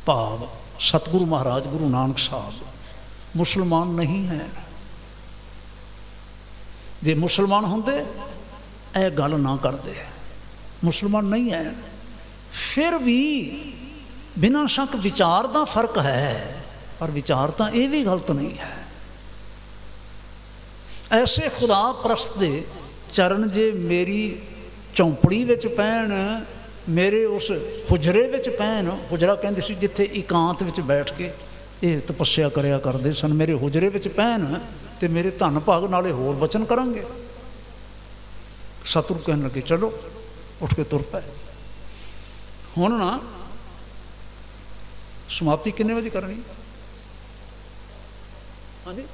ਭਾਵ ਸਤਿਗੁਰੂ ਮਹਾਰਾਜ ਗੁਰੂ ਨਾਨਕ ਸਾਹਿਬ ਮੁਸਲਮਾਨ ਨਹੀਂ ਹੈ। ਜੇ ਮੁਸਲਮਾਨ ਹੁੰਦੇ ਇਹ ਗੱਲ ਨਾ ਕਰਦੇ, ਮੁਸਲਮਾਨ ਨਹੀਂ ਹੈ। ਫਿਰ ਵੀ ਬਿਨਾਂ ਸ਼ੱਕ ਵਿਚਾਰ ਦਾ ਫਰਕ ਹੈ, ਪਰ ਵਿਚਾਰ ਤਾਂ ਇਹ ਵੀ ਗਲਤ ਨਹੀਂ ਹੈ। ਐਸੇ ਖੁਦਾ ਪ੍ਰਸਤ ਦੇ ਚਰਨ ਜੇ ਮੇਰੀ ਝੌਂਪੜੀ ਵਿੱਚ ਪੈਣ, ਮੇਰੇ ਉਸ ਹੁਜਰੇ ਵਿੱਚ ਪੈਣ, ਹੁਜਰਾ ਕਹਿੰਦੇ ਸੀ ਜਿੱਥੇ ਇਕਾਂਤ ਵਿੱਚ ਬੈਠ ਕੇ ਇਹ ਤਪੱਸਿਆ ਕਰਿਆ ਕਰਦੇ ਸਨ, ਮੇਰੇ ਹੁਜਰੇ ਵਿੱਚ ਪੈਣ ਤੇ ਮੇਰੇ ਧੰਨ ਭਾਗ ਨਾਲੇ ਹੋਰ ਬਚਨ ਕਰਾਂਗੇ। ਸਤਿਗੁਰੂ ਕਹਿਣ ਲੱਗੇ ਚਲੋ, ਉੱਠ ਕੇ ਤੁਰ ਪਏ। ਹੁਣ ਨਾ ਸਮਾਪਤੀ ਕਿੰਨੇ ਵਜੇ ਕਰਨੀ? ਹਾਂਜੀ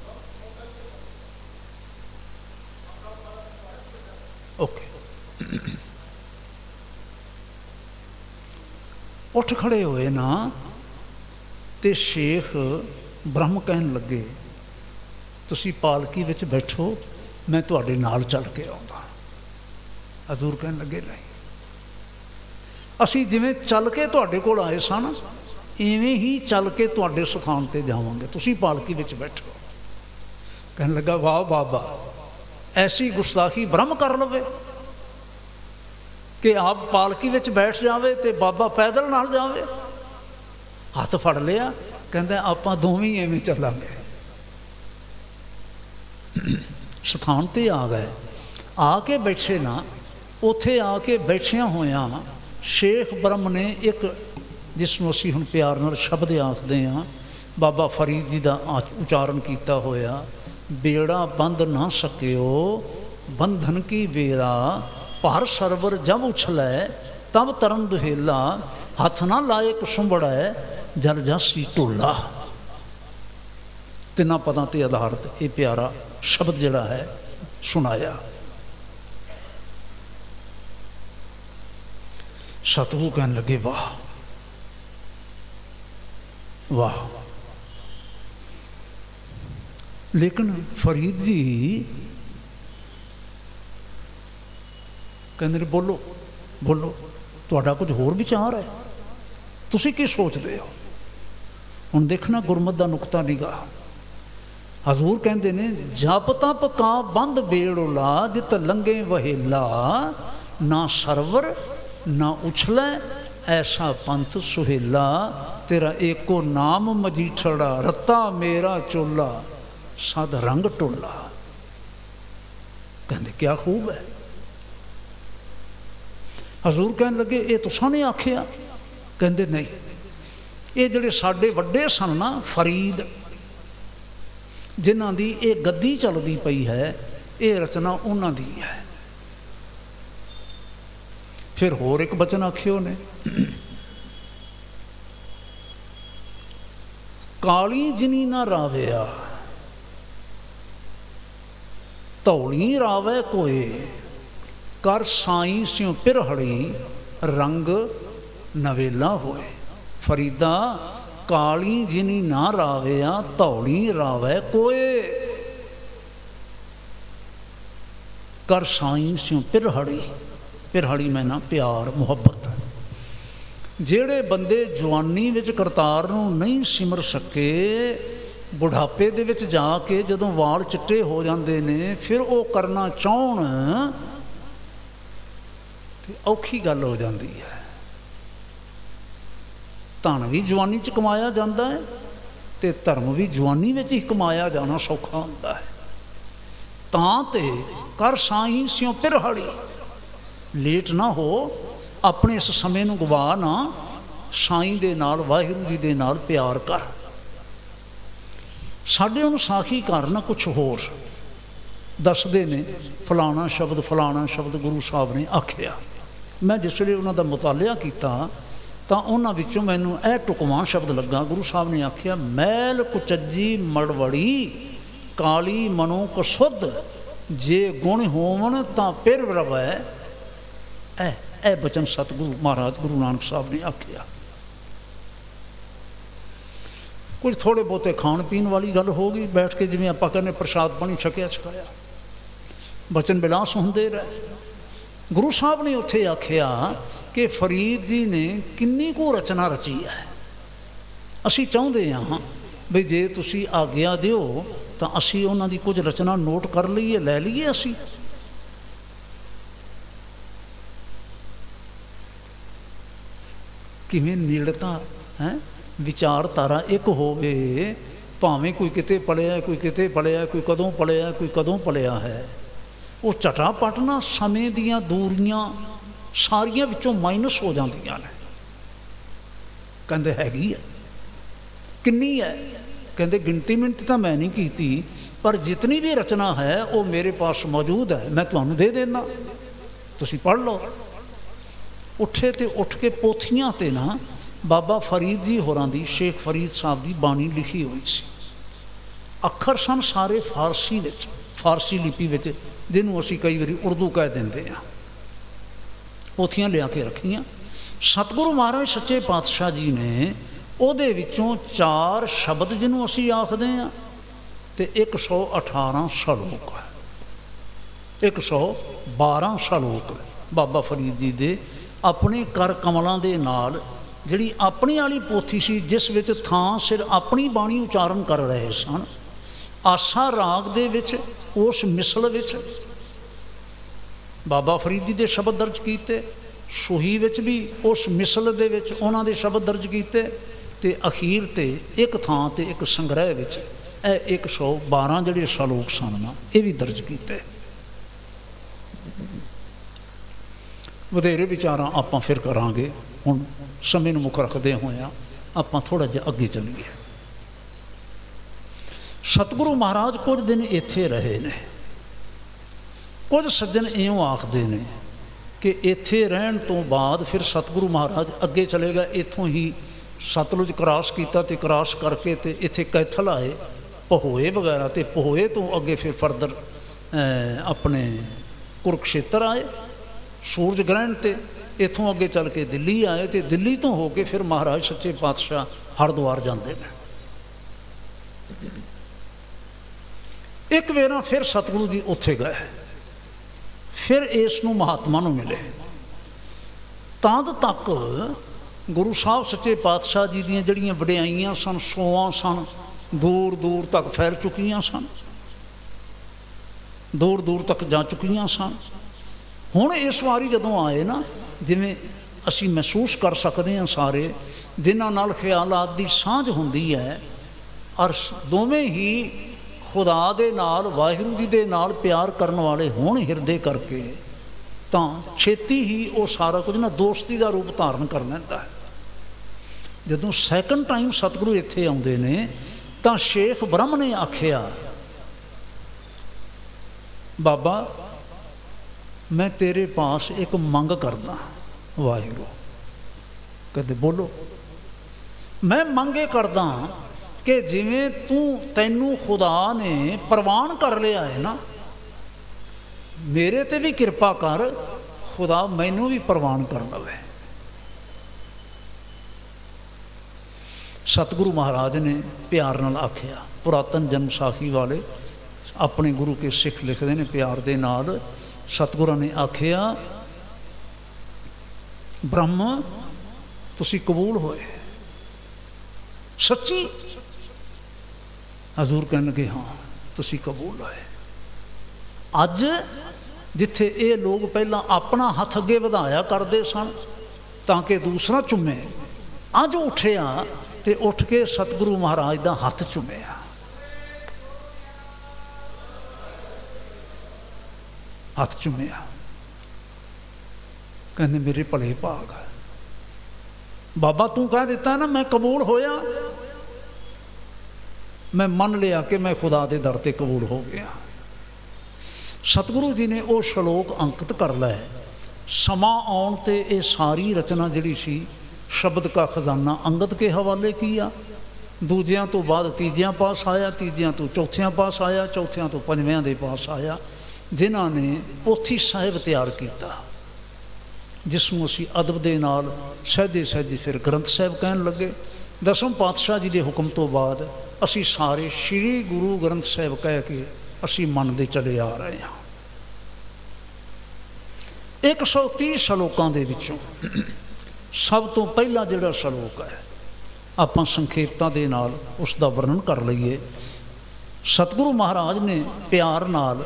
ਓਕੇ। ਉੱਠ ਖੜੇ ਹੋਏ ਨਾ ਤੇ ਸ਼ੇਖ ਬ੍ਰਹਮ ਕਹਿਣ ਲੱਗੇ ਤੁਸੀਂ ਪਾਲਕੀ ਵਿੱਚ ਬੈਠੋ, ਮੈਂ ਤੁਹਾਡੇ ਨਾਲ ਚੱਲ ਕੇ ਆਉਂਦਾ। ਹਜ਼ੂਰ ਕਹਿਣ ਲੱਗੇ ਨਹੀਂ, ਅਸੀਂ ਜਿਵੇਂ ਚੱਲ ਕੇ ਤੁਹਾਡੇ ਕੋਲ ਆਏ ਸਨ ਇਵੇਂ ਹੀ ਚੱਲ ਕੇ ਤੁਹਾਡੇ ਸਥਾਨ 'ਤੇ ਜਾਵਾਂਗੇ, ਤੁਸੀਂ ਪਾਲਕੀ ਵਿੱਚ ਬੈਠੋ। ਕਹਿਣ ਲੱਗਾ ਵਾਹ ਬਾਬਾ, ਐਸੀ ਗੁਸਤਾਖੀ ਬ੍ਰਹਮ ਕਰ ਲਵੇ ਕਿ ਆਪ ਪਾਲਕੀ ਵਿੱਚ ਬੈਠ ਜਾਵੇ ਤੇ ਬਾਬਾ ਪੈਦਲ ਨਾਲ ਜਾਵੇ। ਹੱਥ ਫੜ ਲਿਆ, ਕਹਿੰਦਾ ਆਪਾਂ ਦੋਵੇਂ ਐਵੇਂ ਚੱਲਾਂਗੇ। ਸਥਾਨ 'ਤੇ ਆ ਗਏ, ਆ ਕੇ ਬੈਠੇ ਨਾ, ਉੱਥੇ ਆ ਕੇ ਬੈਠਿਆਂ ਹੋਇਆਂ ਸ਼ੇਖ ਬ੍ਰਹਮ ਨੇ ਇੱਕ, ਜਿਸ ਨੂੰ ਅਸੀਂ ਹੁਣ ਪਿਆਰ ਨਾਲ ਸ਼ਬਦ ਆਖਦੇ ਹਾਂ, ਬਾਬਾ ਫਰੀਦ ਜੀ ਦਾ ਉਚਾਰਨ ਕੀਤਾ ਹੋਇਆ, ਬੇੜਾ ਬੰਦ ਨਾ ਸਕਿਓ ਬੰਧਨ ਕੀ ਬੇੜਾ, ਭਰ ਸਰਵਰ ਜਬ ਉਛਲੈ ਤਬ ਤਰਨ ਦੁਹੇਲਾ, ਹੱਥ ਨਾ ਲਾਏ ਕੁਸੁੰਬੜੈ ਜਲ ਜਾਸੀ ਢੋਲਾ। तिन्हां पदां ते आधारित ये प्यारा शब्द जिहड़ा है सुनाया। सतगुरु कहन लगे वाह वाह। लेकिन फरीद जी कहते ने बोलो बोलो तुहाडा कुछ होर विचार है, तुसीं की सोचते हो। हुण देखना गुरमत का नुकता निगाह। हजूर कहते ने जप तप का बंद बेड़ोला जित लंघे वहेला, ना सरवर ना उछलै ऐसा पंथ सुहेला, तेरा एको नाम मजीठड़ा रत्ता मेरा चोला सद रंग टोला। कहते क्या खूब है। हजूर कहन लगे ये तुसां ने आखिया। कहते नहीं, ये जिहड़े साडे वड्डे सन ना फरीद, जिन्हां दी ये गद्दी चलदी पई है, ये रचना उन्हां दी है। फिर होर एक बचन आखियो ने, काली जिनी ना राविया धौली रावै कोए, कर साई स्यों पिरहड़ी रंग नवेला होए। फरीदा काली जिनी ना राविया धौली रावै कोए, कर साई स्यों पिरहड़ी। पिरहड़ी मैं ना प्यार मुहब्बत। ਜਿਹੜੇ ਬੰਦੇ ਜਵਾਨੀ ਵਿੱਚ ਕਰਤਾਰ ਨੂੰ ਨਹੀਂ ਸਿਮਰ ਸਕੇ, ਬੁਢਾਪੇ ਦੇ ਵਿੱਚ ਜਾ ਕੇ ਜਦੋਂ ਵਾਲ ਚਿੱਟੇ ਹੋ ਜਾਂਦੇ ਨੇ, ਫਿਰ ਉਹ ਕਰਨਾ ਚਾਹਣ ਤੇ ਔਖੀ ਗੱਲ ਹੋ ਜਾਂਦੀ ਹੈ। ਧਨ ਵੀ ਜਵਾਨੀ 'ਚ ਕਮਾਇਆ ਜਾਂਦਾ ਹੈ ਤੇ ਧਰਮ ਵੀ ਜਵਾਨੀ ਵਿੱਚ ਹੀ ਕਮਾਇਆ ਜਾਣਾ ਸੌਖਾ ਹੁੰਦਾ ਹੈ। ਤਾਂ ਤੇ ਕਰ ਸਾਈਂ ਸਿਉ ਪਿਰਹੜੀ, ਲੇਟ ਨਾ ਹੋ, ਆਪਣੇ ਇਸ ਸਮੇਂ ਨੂੰ ਗਵਾ ਨਾ, ਸਾਈਂ ਦੇ ਨਾਲ ਵਾਹਿਗੁਰੂ ਜੀ ਦੇ ਨਾਲ ਪਿਆਰ ਕਰ। ਸਾਡੇ ਉਹਨੂੰ ਸਾਖੀ ਘਰ ਨਾ ਕੁਛ ਹੋਰ ਦੱਸਦੇ ਨੇ, ਫਲਾਣਾ ਸ਼ਬਦ ਗੁਰੂ ਸਾਹਿਬ ਨੇ ਆਖਿਆ। ਮੈਂ ਜਿਸ ਵੇਲੇ ਉਹਨਾਂ ਦਾ ਮੁਤਾਲਿਆ ਕੀਤਾ ਤਾਂ ਉਹਨਾਂ ਵਿੱਚੋਂ ਮੈਨੂੰ ਇਹ ਟੁਕਵਾਂ ਸ਼ਬਦ ਲੱਗਾ। ਗੁਰੂ ਸਾਹਿਬ ਨੇ ਆਖਿਆ, ਮੈਲ ਕੁਚੱਜੀ ਮੜਵੜੀ ਕਾਲੀ ਮਨੋ ਕਸੁੱਧ, ਜੇ ਗੁਣ ਹੋਵਣ ਤਾਂ ਫਿਰ ਰਵੈ। ਇਹ ਬਚਨ ਸਤਿਗੁਰੂ ਮਹਾਰਾਜ ਗੁਰੂ ਨਾਨਕ ਸਾਹਿਬ ਨੇ ਆਖਿਆ। ਕੁਝ ਥੋੜ੍ਹੇ ਬਹੁਤੇ ਖਾਣ ਪੀਣ ਵਾਲੀ ਗੱਲ ਹੋ ਗਈ, ਬੈਠ ਕੇ ਜਿਵੇਂ ਆਪਾਂ ਕਹਿੰਦੇ ਪ੍ਰਸ਼ਾਦ ਪਾਣੀ ਛਕਿਆ ਛਕਾਇਆ, ਬਚਨ ਬਿਲਾਸ ਹੁੰਦੇ ਰਹੇ। ਗੁਰੂ ਸਾਹਿਬ ਨੇ ਉੱਥੇ ਆਖਿਆ ਕਿ ਫਰੀਦ ਜੀ ਨੇ ਕਿੰਨੀ ਕੁ ਰਚਨਾ ਰਚੀ ਹੈ। ਅਸੀਂ ਚਾਹੁੰਦੇ ਹਾਂ ਵੀ ਜੇ ਤੁਸੀਂ ਆਗਿਆ ਦਿਓ ਤਾਂ ਅਸੀਂ ਉਹਨਾਂ ਦੀ ਕੁਝ ਰਚਨਾ ਨੋਟ ਕਰ ਲਈਏ, ਲੈ ਲਈਏ। ਅਸੀਂ ਕਿਵੇਂ ਨੇੜਤਾ ਹੈ, ਵਿਚਾਰਧਾਰਾ ਇੱਕ ਹੋਵੇ, ਭਾਵੇਂ ਕੋਈ ਕਿਤੇ ਪੜ੍ਹਿਆ, ਕੋਈ ਕਿਤੇ ਪੜ੍ਹਿਆ, ਕੋਈ ਕਦੋਂ ਪੜ੍ਹਿਆ, ਕੋਈ ਕਦੋਂ ਪੜ੍ਹਿਆ ਹੈ। ਉਹ ਝਟਾਪਟ ਨਾ ਸਮੇਂ ਦੀਆਂ ਦੂਰੀਆਂ ਸਾਰੀਆਂ ਵਿੱਚੋਂ ਮਾਈਨਸ ਹੋ ਜਾਂਦੀਆਂ ਨੇ। ਕਹਿੰਦੇ ਹੈਗੀ ਹੈ, ਕਿੰਨੀ ਹੈ? ਕਹਿੰਦੇ ਗਿਣਤੀ ਮਿੰਟ ਤਾਂ ਮੈਂ ਨਹੀਂ ਕੀਤੀ, ਪਰ ਜਿਤਨੀ ਵੀ ਰਚਨਾ ਹੈ ਉਹ ਮੇਰੇ ਪਾਸ ਮੌਜੂਦ ਹੈ, ਮੈਂ ਤੁਹਾਨੂੰ ਦੇ ਦੇਣਾ, ਤੁਸੀਂ ਪੜ੍ਹ ਲਓ। ਉੱਠੇ ਤੇ ਉੱਠ ਕੇ ਪੋਥੀਆਂ 'ਤੇ ਨਾ ਬਾਬਾ ਫਰੀਦ ਜੀ ਹੋਰਾਂ ਦੀ, ਸ਼ੇਖ ਫਰੀਦ ਸਾਹਿਬ ਦੀ ਬਾਣੀ ਲਿਖੀ ਹੋਈ ਸੀ। ਅੱਖਰ ਸਨ ਸਾਰੇ ਫਾਰਸੀ ਵਿੱਚ, ਫਾਰਸੀ ਲਿਪੀ ਵਿੱਚ, ਜਿਹਨੂੰ ਅਸੀਂ ਕਈ ਵਾਰੀ ਉਰਦੂ ਕਹਿ ਦਿੰਦੇ ਹਾਂ। ਪੋਥੀਆਂ ਲਿਆ ਕੇ ਰੱਖੀਆਂ। ਸਤਿਗੁਰੂ ਮਹਾਰਾਜ ਸੱਚੇ ਪਾਤਸ਼ਾਹ ਜੀ ਨੇ ਉਹਦੇ ਵਿੱਚੋਂ 4 ਸ਼ਬਦ ਜਿਹਨੂੰ ਅਸੀਂ ਆਖਦੇ ਹਾਂ ਤੇ 118 ਸ਼ਲੋਕ ਹੈ, 112 ਸ਼ਲੋਕ ਬਾਬਾ ਫਰੀਦ ਜੀ ਦੇ ਆਪਣੇ ਕਰ ਕਮਲਾਂ ਦੇ ਨਾਲ, ਜਿਹੜੀ ਆਪਣੀ ਵਾਲੀ ਪੋਥੀ ਸੀ, ਜਿਸ ਵਿੱਚ ਥਾਂ ਸਿਰ ਆਪਣੀ ਬਾਣੀ ਉਚਾਰਨ ਕਰ ਰਹੇ ਸਨ। ਆਸਾ ਰਾਗ ਦੇ ਵਿੱਚ, ਉਸ ਮਿਸਲ ਵਿੱਚ ਬਾਬਾ ਫਰੀਦ ਜੀ ਦੇ ਸ਼ਬਦ ਦਰਜ ਕੀਤੇ, ਸੂਹੀ ਵਿੱਚ ਵੀ ਉਸ ਮਿਸਲ ਦੇ ਵਿੱਚ ਉਹਨਾਂ ਦੇ ਸ਼ਬਦ ਦਰਜ ਕੀਤੇ, ਤੇ ਅਖੀਰ 'ਤੇ ਇੱਕ ਥਾਂ 'ਤੇ ਇੱਕ ਸੰਗ੍ਰਹਿ ਵਿੱਚ ਇਹ 112 ਜਿਹੜੇ ਸ਼ਲੋਕ ਸਨ ਨਾ, ਇਹ ਵੀ ਦਰਜ ਕੀਤੇ। ਵਧੇਰੇ ਵਿਚਾਰਾਂ ਆਪਾਂ ਫਿਰ ਕਰਾਂਗੇ। ਹੁਣ ਸਮੇਂ ਨੂੰ ਮੁੱਖ ਰੱਖਦੇ ਹੋਇਆਂ ਆਪਾਂ ਥੋੜ੍ਹਾ ਜਿਹਾ ਅੱਗੇ ਚੱਲੀਏ। ਸਤਿਗੁਰੂ ਮਹਾਰਾਜ ਕੁਝ ਦਿਨ ਇੱਥੇ ਰਹੇ ਨੇ। ਕੁਝ ਸੱਜਣ ਇਉਂ ਆਖਦੇ ਨੇ ਕਿ ਇੱਥੇ ਰਹਿਣ ਤੋਂ ਬਾਅਦ ਫਿਰ ਸਤਿਗੁਰੂ ਮਹਾਰਾਜ ਅੱਗੇ ਚਲੇ ਗਏ। ਇੱਥੋਂ ਹੀ ਸਤਲੁਜ ਕ੍ਰਾਸ ਕੀਤਾ ਤੇ ਕ੍ਰਾਸ ਕਰਕੇ ਤੇ ਇੱਥੇ ਕੈਥਲ ਆਏ पहोए वगैरह, तो पहोए तो अगे फिर फरदर अपने कुरुक्षेत्र आए सूरज ग्रहण ते, इथों अगे चल के दिल्ली आए, तो दिल्ली तो हो के फिर महाराज सच्चे पातशाह हरिद्वार जाते हैं। एक वेरा फिर सतगुरु जी उत्थे गए, फिर इसनूं महात्मा नूं मिले। तद तक गुरु साहब सच्चे पातशाह जी दीयां जड़ियां वडियाइयां सन, सोआं सन, दूर दूर तक फैल चुकियां सन, दूर दूर तक जा चुकियां सन। हुण इस वारी जदों आए ना, जिवें असीं महसूस कर सकते हैं सारे, जिन्हां नाल ख्यालात दी सांझ हुंदी है, और दोवें ही खुदा दे नाल, वाहिगुरू जी दे नाल प्यार करन वाले होण हिरदे करके, तां छेती ही वो सारा कुछ ना दोस्ती का रूप धारण कर लैंदा है। जदों सैकंड टाइम सतगुरु इत्थे आउंदे ने, तां शेख ब्रह्म ने आखिया, बाबा मैं तेरे पास एक मंग करदा। वाहिगुरू कहते बोलो। मैं मंग ये करदा कि जिवें तू तैनू खुदा ने प्रवान कर लिया है ना, मेरे ते भी कृपा कर, खुदा मैनू भी प्रवान कर लवे। सतगुरु महाराज ने प्यार नाल आखिया। पुरातन जन्म साखी वाले अपने गुरु के सिख लिखते हैं प्यार दे नाल। सतगुरु ने आखिया, ब्रह्म तुसी कबूल होए सच्ची? हजूर कहन लगे हाँ तुसी कबूल होए। अज जिथे ये लोग पहला अपना हथ अगे वधाया करते सन ताकि दूसरा चुमे, अज उठिया तो उठ के सतगुरु महाराज का हथ चुमिया। हथ चुमिया, कहते मेरे भले भाग। बाबा तू कह दिता ना मैं कबूल होया, मैं मन लिया कि मैं खुदा के दर ते कबूल हो गया। सतगुरु जी ने वो श्लोक अंकित कर लै। समा आउण ते ये सारी रचना जिहड़ी सी शब्द का खजाना अंगद के हवाले किया। दूजियां तो बाद तीजियां पास आया, तीजियां तो चौथियां पास आया, चौथियां तो पंजवियां दे पास आया, जिन्हां ने पोथी साहिब तैयार किया, जिसनों असी अदब दे नाल सहजे सहजे फिर ग्रंथ साहिब कहन लगे। दसम पातशाह जी के हुक्म तो बाद असी सारे श्री गुरु ग्रंथ साहिब कह के असी मनते चले आ रहे हैं। 130 श्लोकां दे विचों सब तो पहला जिहड़ा श्लोक है, आपां संखेपता दे नाल उसका वर्णन कर लईए। सतगुरु महाराज ने प्यार नाल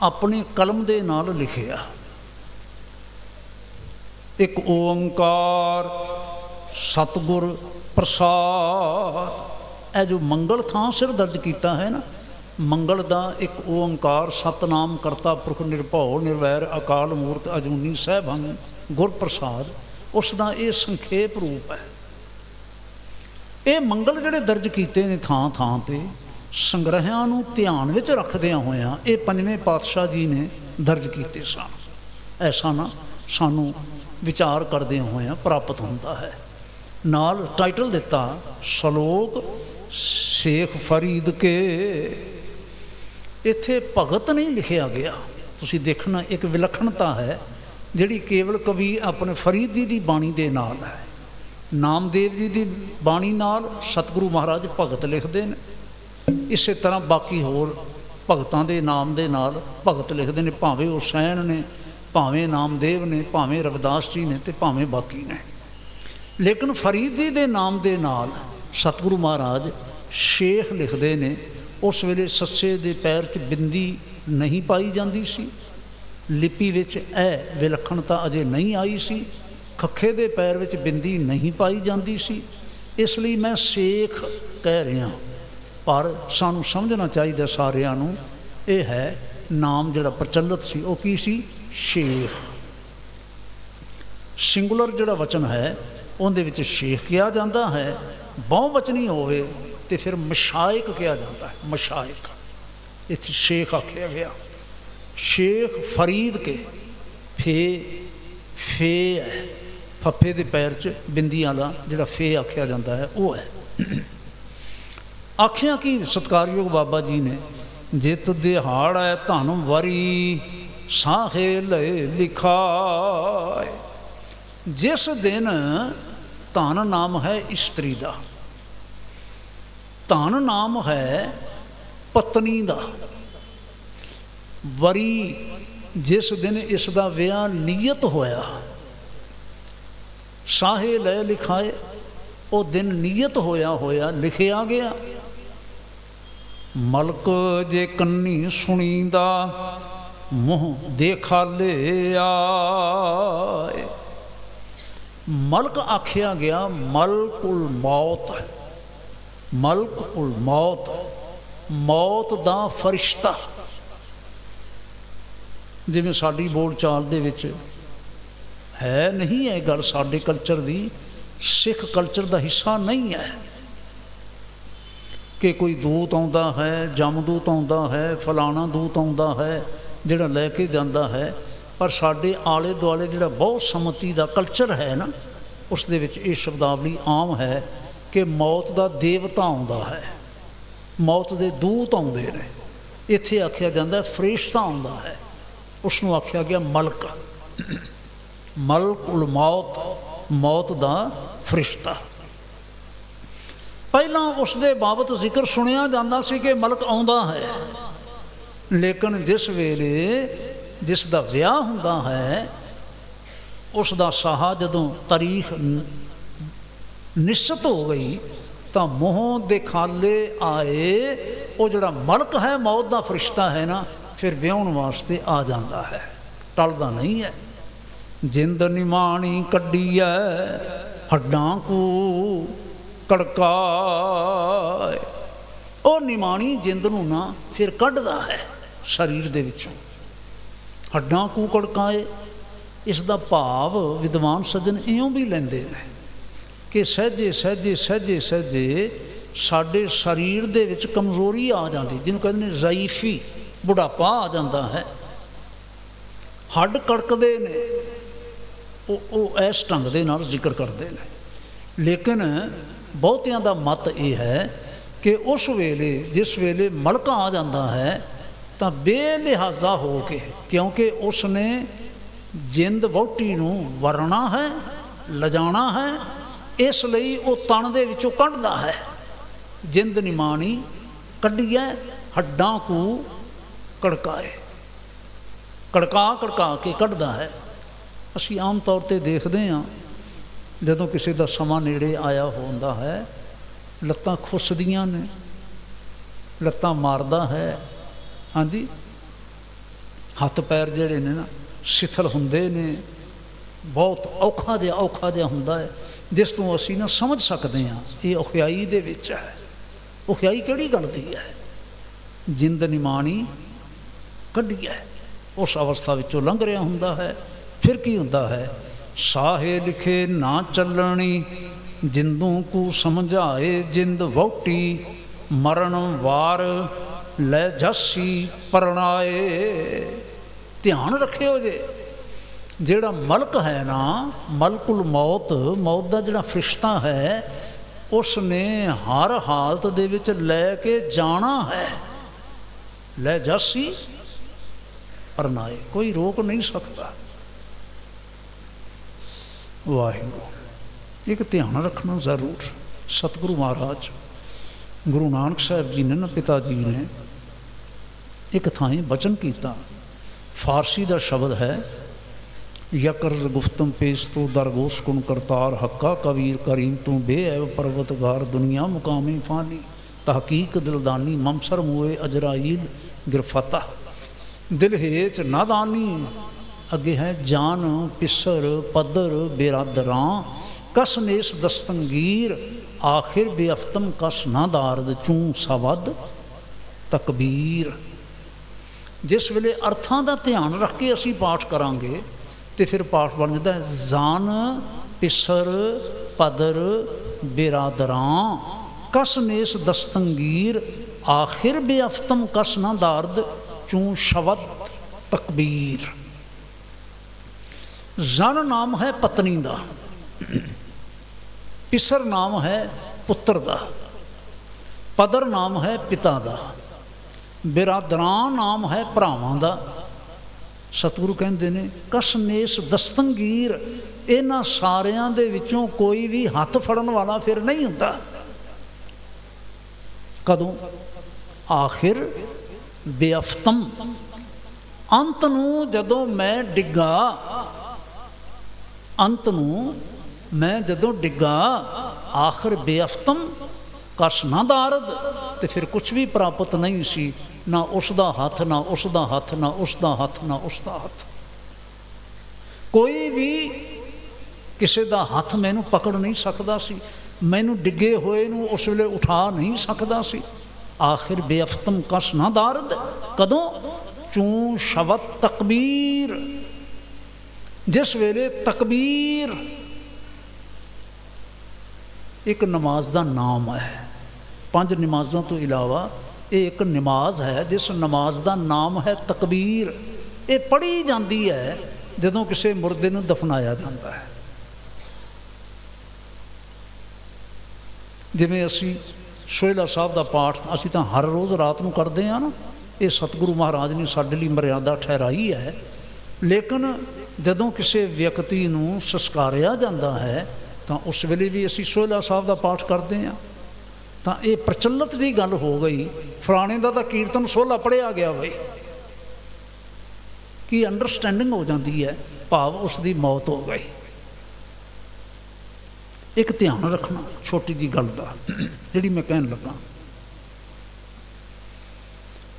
अपनी कलम दे नाल लिखिया, एक ओंकार सतगुर प्रसाद। यह जो मंगल थां सिर दर्ज किया है ना, मंगल दा एक ओंकार सतनाम करता पुरख निरभौ निर्वैर अकाल मूर्त अजूनी सहभंग गुर प्रसाद, उसका ये संखेप रूप है। ये मंगल जिहड़े दर्ज किए ने थां थां ते संग्रहां नूं ध्यान विच रखदियां होइयां ये पंजवें पातशाह जी ने दर्ज किए सन। ऐसा ना सानू विचार करदे होइयां प्राप्त होंदा है। नाल टाइटल दिता श्लोक शेख फरीद के। इत्थे भगत नहीं लिखिया गया, तुसीं देखना एक विलक्षणता है जिहड़ी केवल कवि अपने फरीद जी की बाणी दे नाल है। नामदेव जी की बाणी नाल सतगुरु महाराज भगत लिखते हैं, इस तरह बाकी होर भगतां दे नाम दे नाल भगत लिखते हैं, भावें हुसैन ने, भावें नामदेव ने, भावें रविदास जी ने, तो भावें बाकी ने। लेकिन फरीद जी के नाम के नाल सतगुरु महाराज शेख लिखते हैं। उस वेले सस्से दे पैर च बिंदी नहीं पाई जाती सी, लिपि विच ए विलक्षणता अजे नहीं आई सी, खखे दे पैर विच बिंदी नहीं पाई जाती सी, इसलिए मैं शेख कह रहा। पर सानू समझना चाहिए सारिਆਂ ਨੂੰ, ये है नाम जिहड़ा प्रचलित सी वो की सी शेख। सिंगुलर जिहड़ा वचन है उहदे विच शेख किया जाता है, बहुवचनी होवे तो फिर मशाइक किया जाता है। मशाइक इत्थे शेख आखिया गया। शेख फरीद के फे फे है, फफे के पैर च बिंदी वाला जिहड़ा फे आखिया जाता है वो है। ਆਖਿਆ ਕਿ ਸਤਿਕਾਰਯੋਗ ਬਾਬਾ ਜੀ ਨੇ, ਜਿਤ ਦਿਹਾੜ ਹੈ ਧਨ ਵਰੀ ਸਾਹੇ ਲਏ ਲਿਖਾਏ। ਜਿਸ ਦਿਨ ਧਨ ਨਾਮ ਹੈ ਇਸਤਰੀ ਦਾ, ਧਨ ਨਾਮ ਹੈ ਪਤਨੀ ਦਾ, ਵਰੀ ਜਿਸ ਦਿਨ ਇਸ ਦਾ ਵਿਆਹ ਨਿਯਤ ਹੋਇਆ, ਸਾਹੇ ਲੈ ਲਿਖਾਏ, ਉਹ ਦਿਨ ਨਿਯਤ ਹੋਇਆ ਲਿਖਿਆ ਗਿਆ। ਮਲਕ ਜੇ ਕੰਨੀ ਸੁਣੀਂਦਾ ਮੂੰਹ ਦੇਖਾਲੇ ਆਏ। ਮਲਕ ਆਖਿਆ ਗਿਆ, ਮਲਕੁਲ ਮੌਤ, ਮਲਕੁਲ ਮੌਤ, ਮੌਤ ਦਾ ਫਰਿਸ਼ਤਾ। ਜਿਵੇਂ ਸਾਡੀ ਬੋਲ ਚਾਲ ਦੇ ਵਿੱਚ ਹੈ ਨਹੀਂ ਇਹ ਗੱਲ, ਸਾਡੇ ਕਲਚਰ ਦੀ, ਸਿੱਖ ਕਲਚਰ ਦਾ ਹਿੱਸਾ ਨਹੀਂ ਹੈ ਕਿ ਕੋਈ ਦੂਤ ਆਉਂਦਾ ਹੈ, ਜਮਦੂਤ ਆਉਂਦਾ ਹੈ, ਫਲਾਣਾ ਦੂਤ ਆਉਂਦਾ ਹੈ ਜਿਹੜਾ ਲੈ ਕੇ ਜਾਂਦਾ ਹੈ। ਪਰ ਸਾਡੇ ਆਲੇ ਦੁਆਲੇ ਜਿਹੜਾ ਬਹੁਤ ਸੰਮਤੀ ਦਾ ਕਲਚਰ ਹੈ ਨਾ, ਉਸ ਦੇ ਵਿੱਚ ਇਹ ਸ਼ਬਦਾਵਲੀ ਆਮ ਹੈ ਕਿ ਮੌਤ ਦਾ ਦੇਵਤਾ ਆਉਂਦਾ ਹੈ, ਮੌਤ ਦੇ ਦੂਤ ਆਉਂਦੇ ਨੇ। ਇੱਥੇ ਆਖਿਆ ਜਾਂਦਾ ਫਰਿਸ਼ਤਾ ਆਉਂਦਾ ਹੈ, ਉਸ ਨੂੰ ਆਖਿਆ ਗਿਆ ਮਲਕ, ਮਲਕੁਲ ਮੌਤ, ਮੌਤ ਦਾ ਫਰਿਸ਼ਤਾ। ਪਹਿਲਾਂ ਉਸ ਦੇ ਬਾਬਤ ਜ਼ਿਕਰ ਸੁਣਿਆ ਜਾਂਦਾ ਸੀ ਕਿ ਮਲਕ ਆਉਂਦਾ ਹੈ, ਲੇਕਿਨ ਜਿਸ ਵੇਲੇ ਜਿਸ ਦਾ ਵਿਆਹ ਹੁੰਦਾ ਹੈ, ਉਸ ਦਾ ਸਾਹਾ ਜਦੋਂ ਤਾਰੀਖ ਨਿਸ਼ਚਿਤ ਹੋ ਗਈ ਤਾਂ ਮੂੰਹ ਦਿਖਾਲੇ ਆਏ। ਉਹ ਜਿਹੜਾ ਮਲਕ ਹੈ, ਮੌਤ ਦਾ ਫਰਿਸ਼ਤਾ ਹੈ ਨਾ, ਫਿਰ ਵਿਆਹੁਣ ਵਾਸਤੇ ਆ ਜਾਂਦਾ ਹੈ, ਟਲਦਾ ਨਹੀਂ ਹੈ। ਜਿੰਦ ਨਿਮਾਣੀ ਕੱਢੀ ਹੈ ਹੱਡਾਂ ਕੂ ਕੜਕਾਏ। ਉਹ ਨਿਮਾਣੀ ਜਿੰਦ ਨੂੰ ਨਾ ਫਿਰ ਕੱਢਦਾ ਹੈ ਸਰੀਰ ਦੇ ਵਿੱਚੋਂ, ਹੱਡਾਂ ਕੂ ਕੜਕਾਏ। ਇਸ ਦਾ ਭਾਵ ਵਿਦਵਾਨ ਸੱਜਣ ਇਉਂ ਵੀ ਲੈਂਦੇ ਨੇ ਕਿ ਸਹਿਜੇ ਸਹਿਜੇ ਸਹਿਜੇ ਸਹਿਜੇ ਸਾਡੇ ਸਰੀਰ ਦੇ ਵਿੱਚ ਕਮਜ਼ੋਰੀ ਆ ਜਾਂਦੀ, ਜਿਹਨੂੰ ਕਹਿੰਦੇ ਨੇ ਜ਼ਾਈਫੀ, ਬੁਢਾਪਾ ਆ ਜਾਂਦਾ ਹੈ, ਹੱਡ ਕੜਕਦੇ ਨੇ। ਉਹ ਇਸ ਢੰਗ ਦੇ ਨਾਲ ਜ਼ਿਕਰ ਕਰਦੇ ਨੇ। ਲੇਕਿਨ ਬਹੁਤਿਆਂ ਦਾ ਮਤ ਇਹ ਹੈ ਕਿ ਉਸ ਵੇਲੇ ਜਿਸ ਵੇਲੇ ਮਲਕ ਆ ਜਾਂਦਾ ਹੈ ਤਾਂ ਬੇਲਿਹਾਜ਼ਾ ਹੋ ਕੇ, ਕਿਉਂਕਿ ਉਸ ਨੇ ਜਿੰਦ ਵਹੁਟੀ ਨੂੰ ਵਰਨਾ ਹੈ, ਲਿਜਾਣਾ ਹੈ, ਇਸ ਲਈ ਉਹ ਤਣ ਦੇ ਵਿੱਚੋਂ ਕੱਢਦਾ ਹੈ। ਜਿੰਦ ਨਿਮਾਣੀ ਕੱਢੀਐ ਹੱਡਾਂ ਕੂ ਕੜਕਾਏ, ਕੜਕਾ ਕੜਕਾ ਕੇ ਕੱਢਦਾ ਹੈ। ਅਸੀਂ ਆਮ ਤੌਰ 'ਤੇ ਦੇਖਦੇ ਹਾਂ ਜਦੋਂ ਕਿਸੇ ਦਾ ਸਮਾਂ ਨੇੜੇ ਆਇਆ ਹੁੰਦਾ ਹੈ, ਲੱਤਾਂ ਖੁੱਸਦੀਆਂ ਨੇ, ਲੱਤਾਂ ਮਾਰਦਾ ਹੈ, ਹਾਂਜੀ, ਹੱਥ ਪੈਰ ਜਿਹੜੇ ਨੇ ਨਾ ਸਿਥਲ ਹੁੰਦੇ ਨੇ, ਬਹੁਤ ਔਖਾ ਜਿਹਾ ਹੁੰਦਾ ਹੈ, ਜਿਸ ਤੋਂ ਅਸੀਂ ਨਾ ਸਮਝ ਸਕਦੇ ਹਾਂ ਇਹ ਔਖਿਆਈ ਦੇ ਵਿੱਚ ਹੈ। ਔਖਿਆਈ ਕਿਹੜੀ ਗੱਲ ਦੀ ਹੈ? ਜਿੰਦ ਨਿਮਾਣੀ ਕੱਢੀ ਹੈ, ਉਸ ਅਵਸਥਾ ਵਿੱਚੋਂ ਲੰਘ ਰਿਹਾ ਹੁੰਦਾ ਹੈ। ਫਿਰ ਕੀ ਹੁੰਦਾ ਹੈ? ਸਾਹੇ ਲਿਖੇ ਨਾ ਚੱਲਣੀ ਜਿੰਦੂ ਕੂ ਸਮਝਾਏ, ਜਿੰਦ ਵਹੁਟੀ ਮਰਨ ਵਾਰ ਲੈ ਜਾਸੀ ਪਰਣਾਏ। ਧਿਆਨ ਰੱਖਿਓ ਜੇ, ਜਿਹੜਾ ਮਲਕ ਹੈ ਨਾ, ਮਲਕੁਲ ਮੌਤ, ਮੌਤ ਦਾ ਜਿਹੜਾ ਫਰਿਸ਼ਤਾ ਹੈ, ਉਸ ਨੇ ਹਰ ਹਾਲਤ ਦੇ ਵਿੱਚ ਲੈ ਕੇ ਜਾਣਾ ਹੈ। ਲੈ ਜਾਸੀ ਪਰਨਾਏ, ਕੋਈ ਰੋਕ ਨਹੀਂ ਸਕਦਾ। ਵਾਹਿਗੁਰੂ। ਇੱਕ ਧਿਆਨ ਰੱਖਣਾ ਜ਼ਰੂਰ। ਸਤਿਗੁਰੂ ਮਹਾਰਾਜ ਗੁਰੂ ਨਾਨਕ ਸਾਹਿਬ ਜੀ ਨੇ ਨਾ, ਪਿਤਾ ਜੀ ਨੇ ਇੱਕ ਥਾਂ ਬਚਨ ਕੀਤਾ, ਫਾਰਸੀ ਦਾ ਸ਼ਬਦ ਹੈ, ਯਕਰਜ਼ ਗੁਫਤਮ ਪੇਸ਼ ਤੋਂ ਦਰਗੋਸ਼ ਕੁਨ ਕਰਤਾਰ ਹੱਕਾ ਕਬੀਰ ਕਰੀਮ ਤੂੰ ਬੇਅਬ ਪਰਵਤਗਾਰ ਦੁਨੀਆ ਮੁਕਾਮੀ ਫਾਨੀ ਤਹਕੀਕ ਦਿਲਦਾਨੀ ਮਮਸਰ ਮੋਏ ਅਜਰਾਈਲ ਗਿਰਫਤਾ ਦਿਲ ਹੇਚ ਨਾਦਾਨੀ। ਅੱਗੇ ਹੈ ਜਾਨ ਪਿਸਰ ਪੱਧਰ ਬੇਰਾਦਰਾਂ ਕਸ ਨੇਸ ਦਸਤੰਗੀਰ ਆਖਿਰ ਬੇਅਫਤਮ ਕਸ ਨਾ ਦਾਰਦ ਚੂੰ ਸਵਦ ਤਕਬੀਰ। ਜਿਸ ਵੇਲੇ ਅਰਥਾਂ ਦਾ ਧਿਆਨ ਰੱਖ ਕੇ ਅਸੀਂ ਪਾਠ ਕਰਾਂਗੇ ਤੇ ਫਿਰ ਪਾਠ ਬਣ ਜਾਂਦਾ ਹੈ ਜਾਨ ਪਿਸਰ ਪੱਧਰ ਬੇਰਾਦਰਾਂ ਕਸ ਨੇਸ ਦਸਤੰਗੀਰ ਆਖਿਰ ਬੇਅਫਤਮ ਕਸ ਨਾ ਦਾਰਦ ਚੂੰ ਸ਼ਬਦ ਤਕਬੀਰ। ਜਨ ਨਾਮ ਹੈ ਪਤਨੀ ਦਾ, ਪਿਸਰ ਨਾਮ ਹੈ ਪੁੱਤਰ ਦਾ, ਪਦਰ ਨਾਮ ਹੈ ਪਿਤਾ ਦਾ, ਬਿਰਾਦਰਾਂ ਨਾਮ ਹੈ ਭਰਾਵਾਂ ਦਾ। ਸਤਿਗੁਰੂ ਕਹਿੰਦੇ ਨੇ ਕਸ਼ਨੇਸ਼ ਦਸਤੰਗੀਰ, ਇਹਨਾਂ ਸਾਰਿਆਂ ਦੇ ਵਿੱਚੋਂ ਕੋਈ ਵੀ ਹੱਥ ਫੜਨ ਵਾਲਾ ਫਿਰ ਨਹੀਂ ਹੁੰਦਾ। ਕਦੋਂ? ਆਖਿਰ ਬੇਅਫਤਮ, ਅੰਤ ਨੂੰ ਜਦੋਂ ਮੈਂ ਡਿੱਗਾ, ਅੰਤ ਨੂੰ ਮੈਂ ਜਦੋਂ ਡਿੱਗਾ, ਆਖਿਰ ਬੇਅਫਤਮ ਕਸ਼ ਨਾ ਦਾਰਦ, ਤੇ ਫਿਰ ਕੁਛ ਵੀ ਪ੍ਰਾਪਤ ਨਹੀਂ ਸੀ, ਨਾ ਉਸ ਦਾ ਹੱਥ, ਨਾ ਉਸ ਦਾ ਹੱਥ, ਨਾ ਉਸ ਦਾ ਹੱਥ, ਨਾ ਉਸ ਦਾ ਹੱਥ। ਕੋਈ ਵੀ ਕਿਸੇ ਦਾ ਹੱਥ ਮੈਨੂੰ ਪਕੜ ਨਹੀਂ ਸਕਦਾ ਸੀ, ਮੈਨੂੰ ਡਿੱਗੇ ਹੋਏ ਨੂੰ ਉਸ ਵੇਲੇ ਉਠਾ ਨਹੀਂ ਸਕਦਾ ਸੀ। ਆਖਿਰ ਬੇਅਫਤਮ ਕਸ਼ ਨਾ ਦਾਰਦ, ਕਦੋਂ? ਚੂੰ ਸ਼ਬਦ ਤਕਬੀਰ, ਜਿਸ ਵੇਲੇ ਤਕਬੀਰ ਇੱਕ ਨਮਾਜ਼ ਦਾ ਨਾਮ ਹੈ। 5 ਨਮਾਜ਼ਾਂ ਤੋਂ ਇਲਾਵਾ ਇਹ ਇੱਕ ਨਮਾਜ਼ ਹੈ ਜਿਸ ਨਮਾਜ਼ ਦਾ ਨਾਮ ਹੈ ਤਕਬੀਰ। ਇਹ ਪੜ੍ਹੀ ਜਾਂਦੀ ਹੈ ਜਦੋਂ ਕਿਸੇ ਮੁਰਦੇ ਨੂੰ ਦਫਨਾਇਆ ਜਾਂਦਾ ਹੈ। ਜਿਵੇਂ ਅਸੀਂ ਸੋਹਿਲਾ ਸਾਹਿਬ ਦਾ ਪਾਠ ਅਸੀਂ ਤਾਂ ਹਰ ਰੋਜ਼ ਰਾਤ ਨੂੰ ਕਰਦੇ ਹਾਂ ਨਾ, ਇਹ ਸਤਿਗੁਰੂ ਮਹਾਰਾਜ ਨੇ ਸਾਡੇ ਲਈ ਮਰਿਆਦਾ ਠਹਿਰਾਈ ਹੈ। ਲੇਕਿਨ ਜਦੋਂ ਕਿਸੇ ਵਿਅਕਤੀ ਨੂੰ ਸੰਸਕਾਰਿਆ ਜਾਂਦਾ ਹੈ ਤਾਂ ਉਸ ਵੇਲੇ ਵੀ ਅਸੀਂ ਸੋਹਿਲਾ ਸਾਹਿਬ ਦਾ ਪਾਠ ਕਰਦੇ ਹਾਂ। ਤਾਂ ਇਹ ਪ੍ਰਚਲਿਤ ਜਿਹੀ ਗੱਲ ਹੋ ਗਈ, ਫਲਾਣੇ ਦਾ ਤਾਂ ਕੀਰਤਨ ਸੋਹਿਲਾ ਪੜ੍ਹਿਆ ਗਿਆ ਬਈ, ਕੀ ਅੰਡਰਸਟੈਂਡਿੰਗ ਹੋ ਜਾਂਦੀ ਹੈ, ਭਾਵ ਉਸ ਦੀ ਮੌਤ ਹੋ ਗਈ। ਇੱਕ ਧਿਆਨ ਰੱਖਣਾ ਛੋਟੀ ਜਿਹੀ ਗੱਲ ਦਾ ਜਿਹੜੀ ਮੈਂ ਕਹਿਣ ਲੱਗਾ।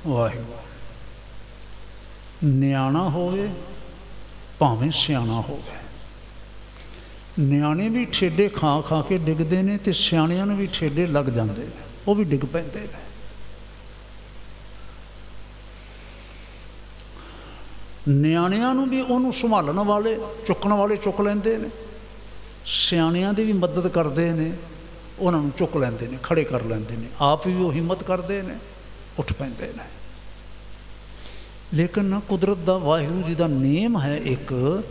ਵਾਹਿਗੁਰੂ, ਨਿਆਣਾ ਹੋਵੇ ਭਾਵੇਂ ਸਿਆਣਾ ਹੋਵੇ, ਨਿਆਣੇ ਵੀ ਠੇਡੇ ਖਾ ਖਾ ਕੇ ਡਿੱਗਦੇ ਨੇ ਤੇ ਸਿਆਣਿਆਂ ਨੂੰ ਵੀ ਠੇਡੇ ਲੱਗ ਜਾਂਦੇ ਨੇ, ਉਹ ਵੀ ਡਿੱਗ ਪੈਂਦੇ ਨੇ। ਨਿਆਣਿਆਂ ਨੂੰ ਵੀ ਉਹਨੂੰ ਸੰਭਾਲਣ ਵਾਲੇ, ਚੁੱਕਣ ਵਾਲੇ ਚੁੱਕ ਲੈਂਦੇ ਨੇ, ਸਿਆਣਿਆਂ ਦੀ ਵੀ ਮਦਦ ਕਰਦੇ ਨੇ, ਉਹਨਾਂ ਨੂੰ ਚੁੱਕ ਲੈਂਦੇ ਨੇ, ਖੜੇ ਕਰ ਲੈਂਦੇ ਨੇ, ਆਪ ਵੀ ਉਹ ਹਿੰਮਤ ਕਰਦੇ ਨੇ, ਉੱਠ ਪੈਂਦੇ ਨੇ। ਲੇਕਿਨ ਨਾ ਕੁਦਰਤ ਦਾ, ਵਾਹਿਗੁਰੂ ਜੀ ਦਾ ਨੇਮ ਹੈ ਇੱਕ,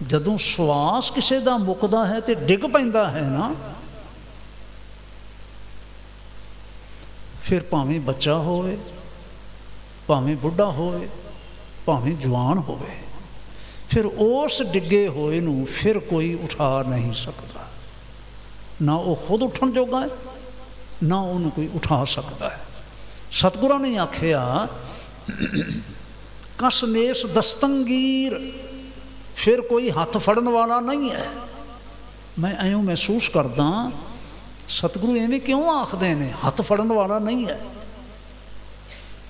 ਜਦੋਂ ਸਵਾਸ ਕਿਸੇ ਦਾ ਮੁੱਕਦਾ ਹੈ ਤੇ ਡਿੱਗ ਪੈਂਦਾ ਹੈ ਨਾ, ਫਿਰ ਭਾਵੇਂ ਬੱਚਾ ਹੋਵੇ, ਭਾਵੇਂ ਬੁੱਢਾ ਹੋਵੇ, ਭਾਵੇਂ ਜਵਾਨ ਹੋਵੇ, ਫਿਰ ਉਸ ਡਿੱਗੇ ਹੋਏ ਨੂੰ ਫਿਰ ਕੋਈ ਉਠਾ ਨਹੀਂ ਸਕਦਾ। ਨਾ ਉਹ ਖੁਦ ਉੱਠਣ ਜੋਗਾ ਹੈ, ਨਾ ਉਹਨੂੰ ਕੋਈ ਉਠਾ ਸਕਦਾ ਹੈ। ਸਤਿਗੁਰਾਂ ਨੇ ਆਖਿਆ ਕਸ਼ਨੇਸ਼ ਦਸਤੰਗੀਰ, ਫਿਰ ਕੋਈ ਹੱਥ ਫੜਨ ਵਾਲਾ ਨਹੀਂ ਹੈ। ਮੈਂ ਐਂ ਮਹਿਸੂਸ ਕਰਦਾ ਸਤਿਗੁਰੂ ਐਵੇਂ ਕਿਉਂ ਆਖਦੇ ਨੇ ਹੱਥ ਫੜਨ ਵਾਲਾ ਨਹੀਂ ਹੈ?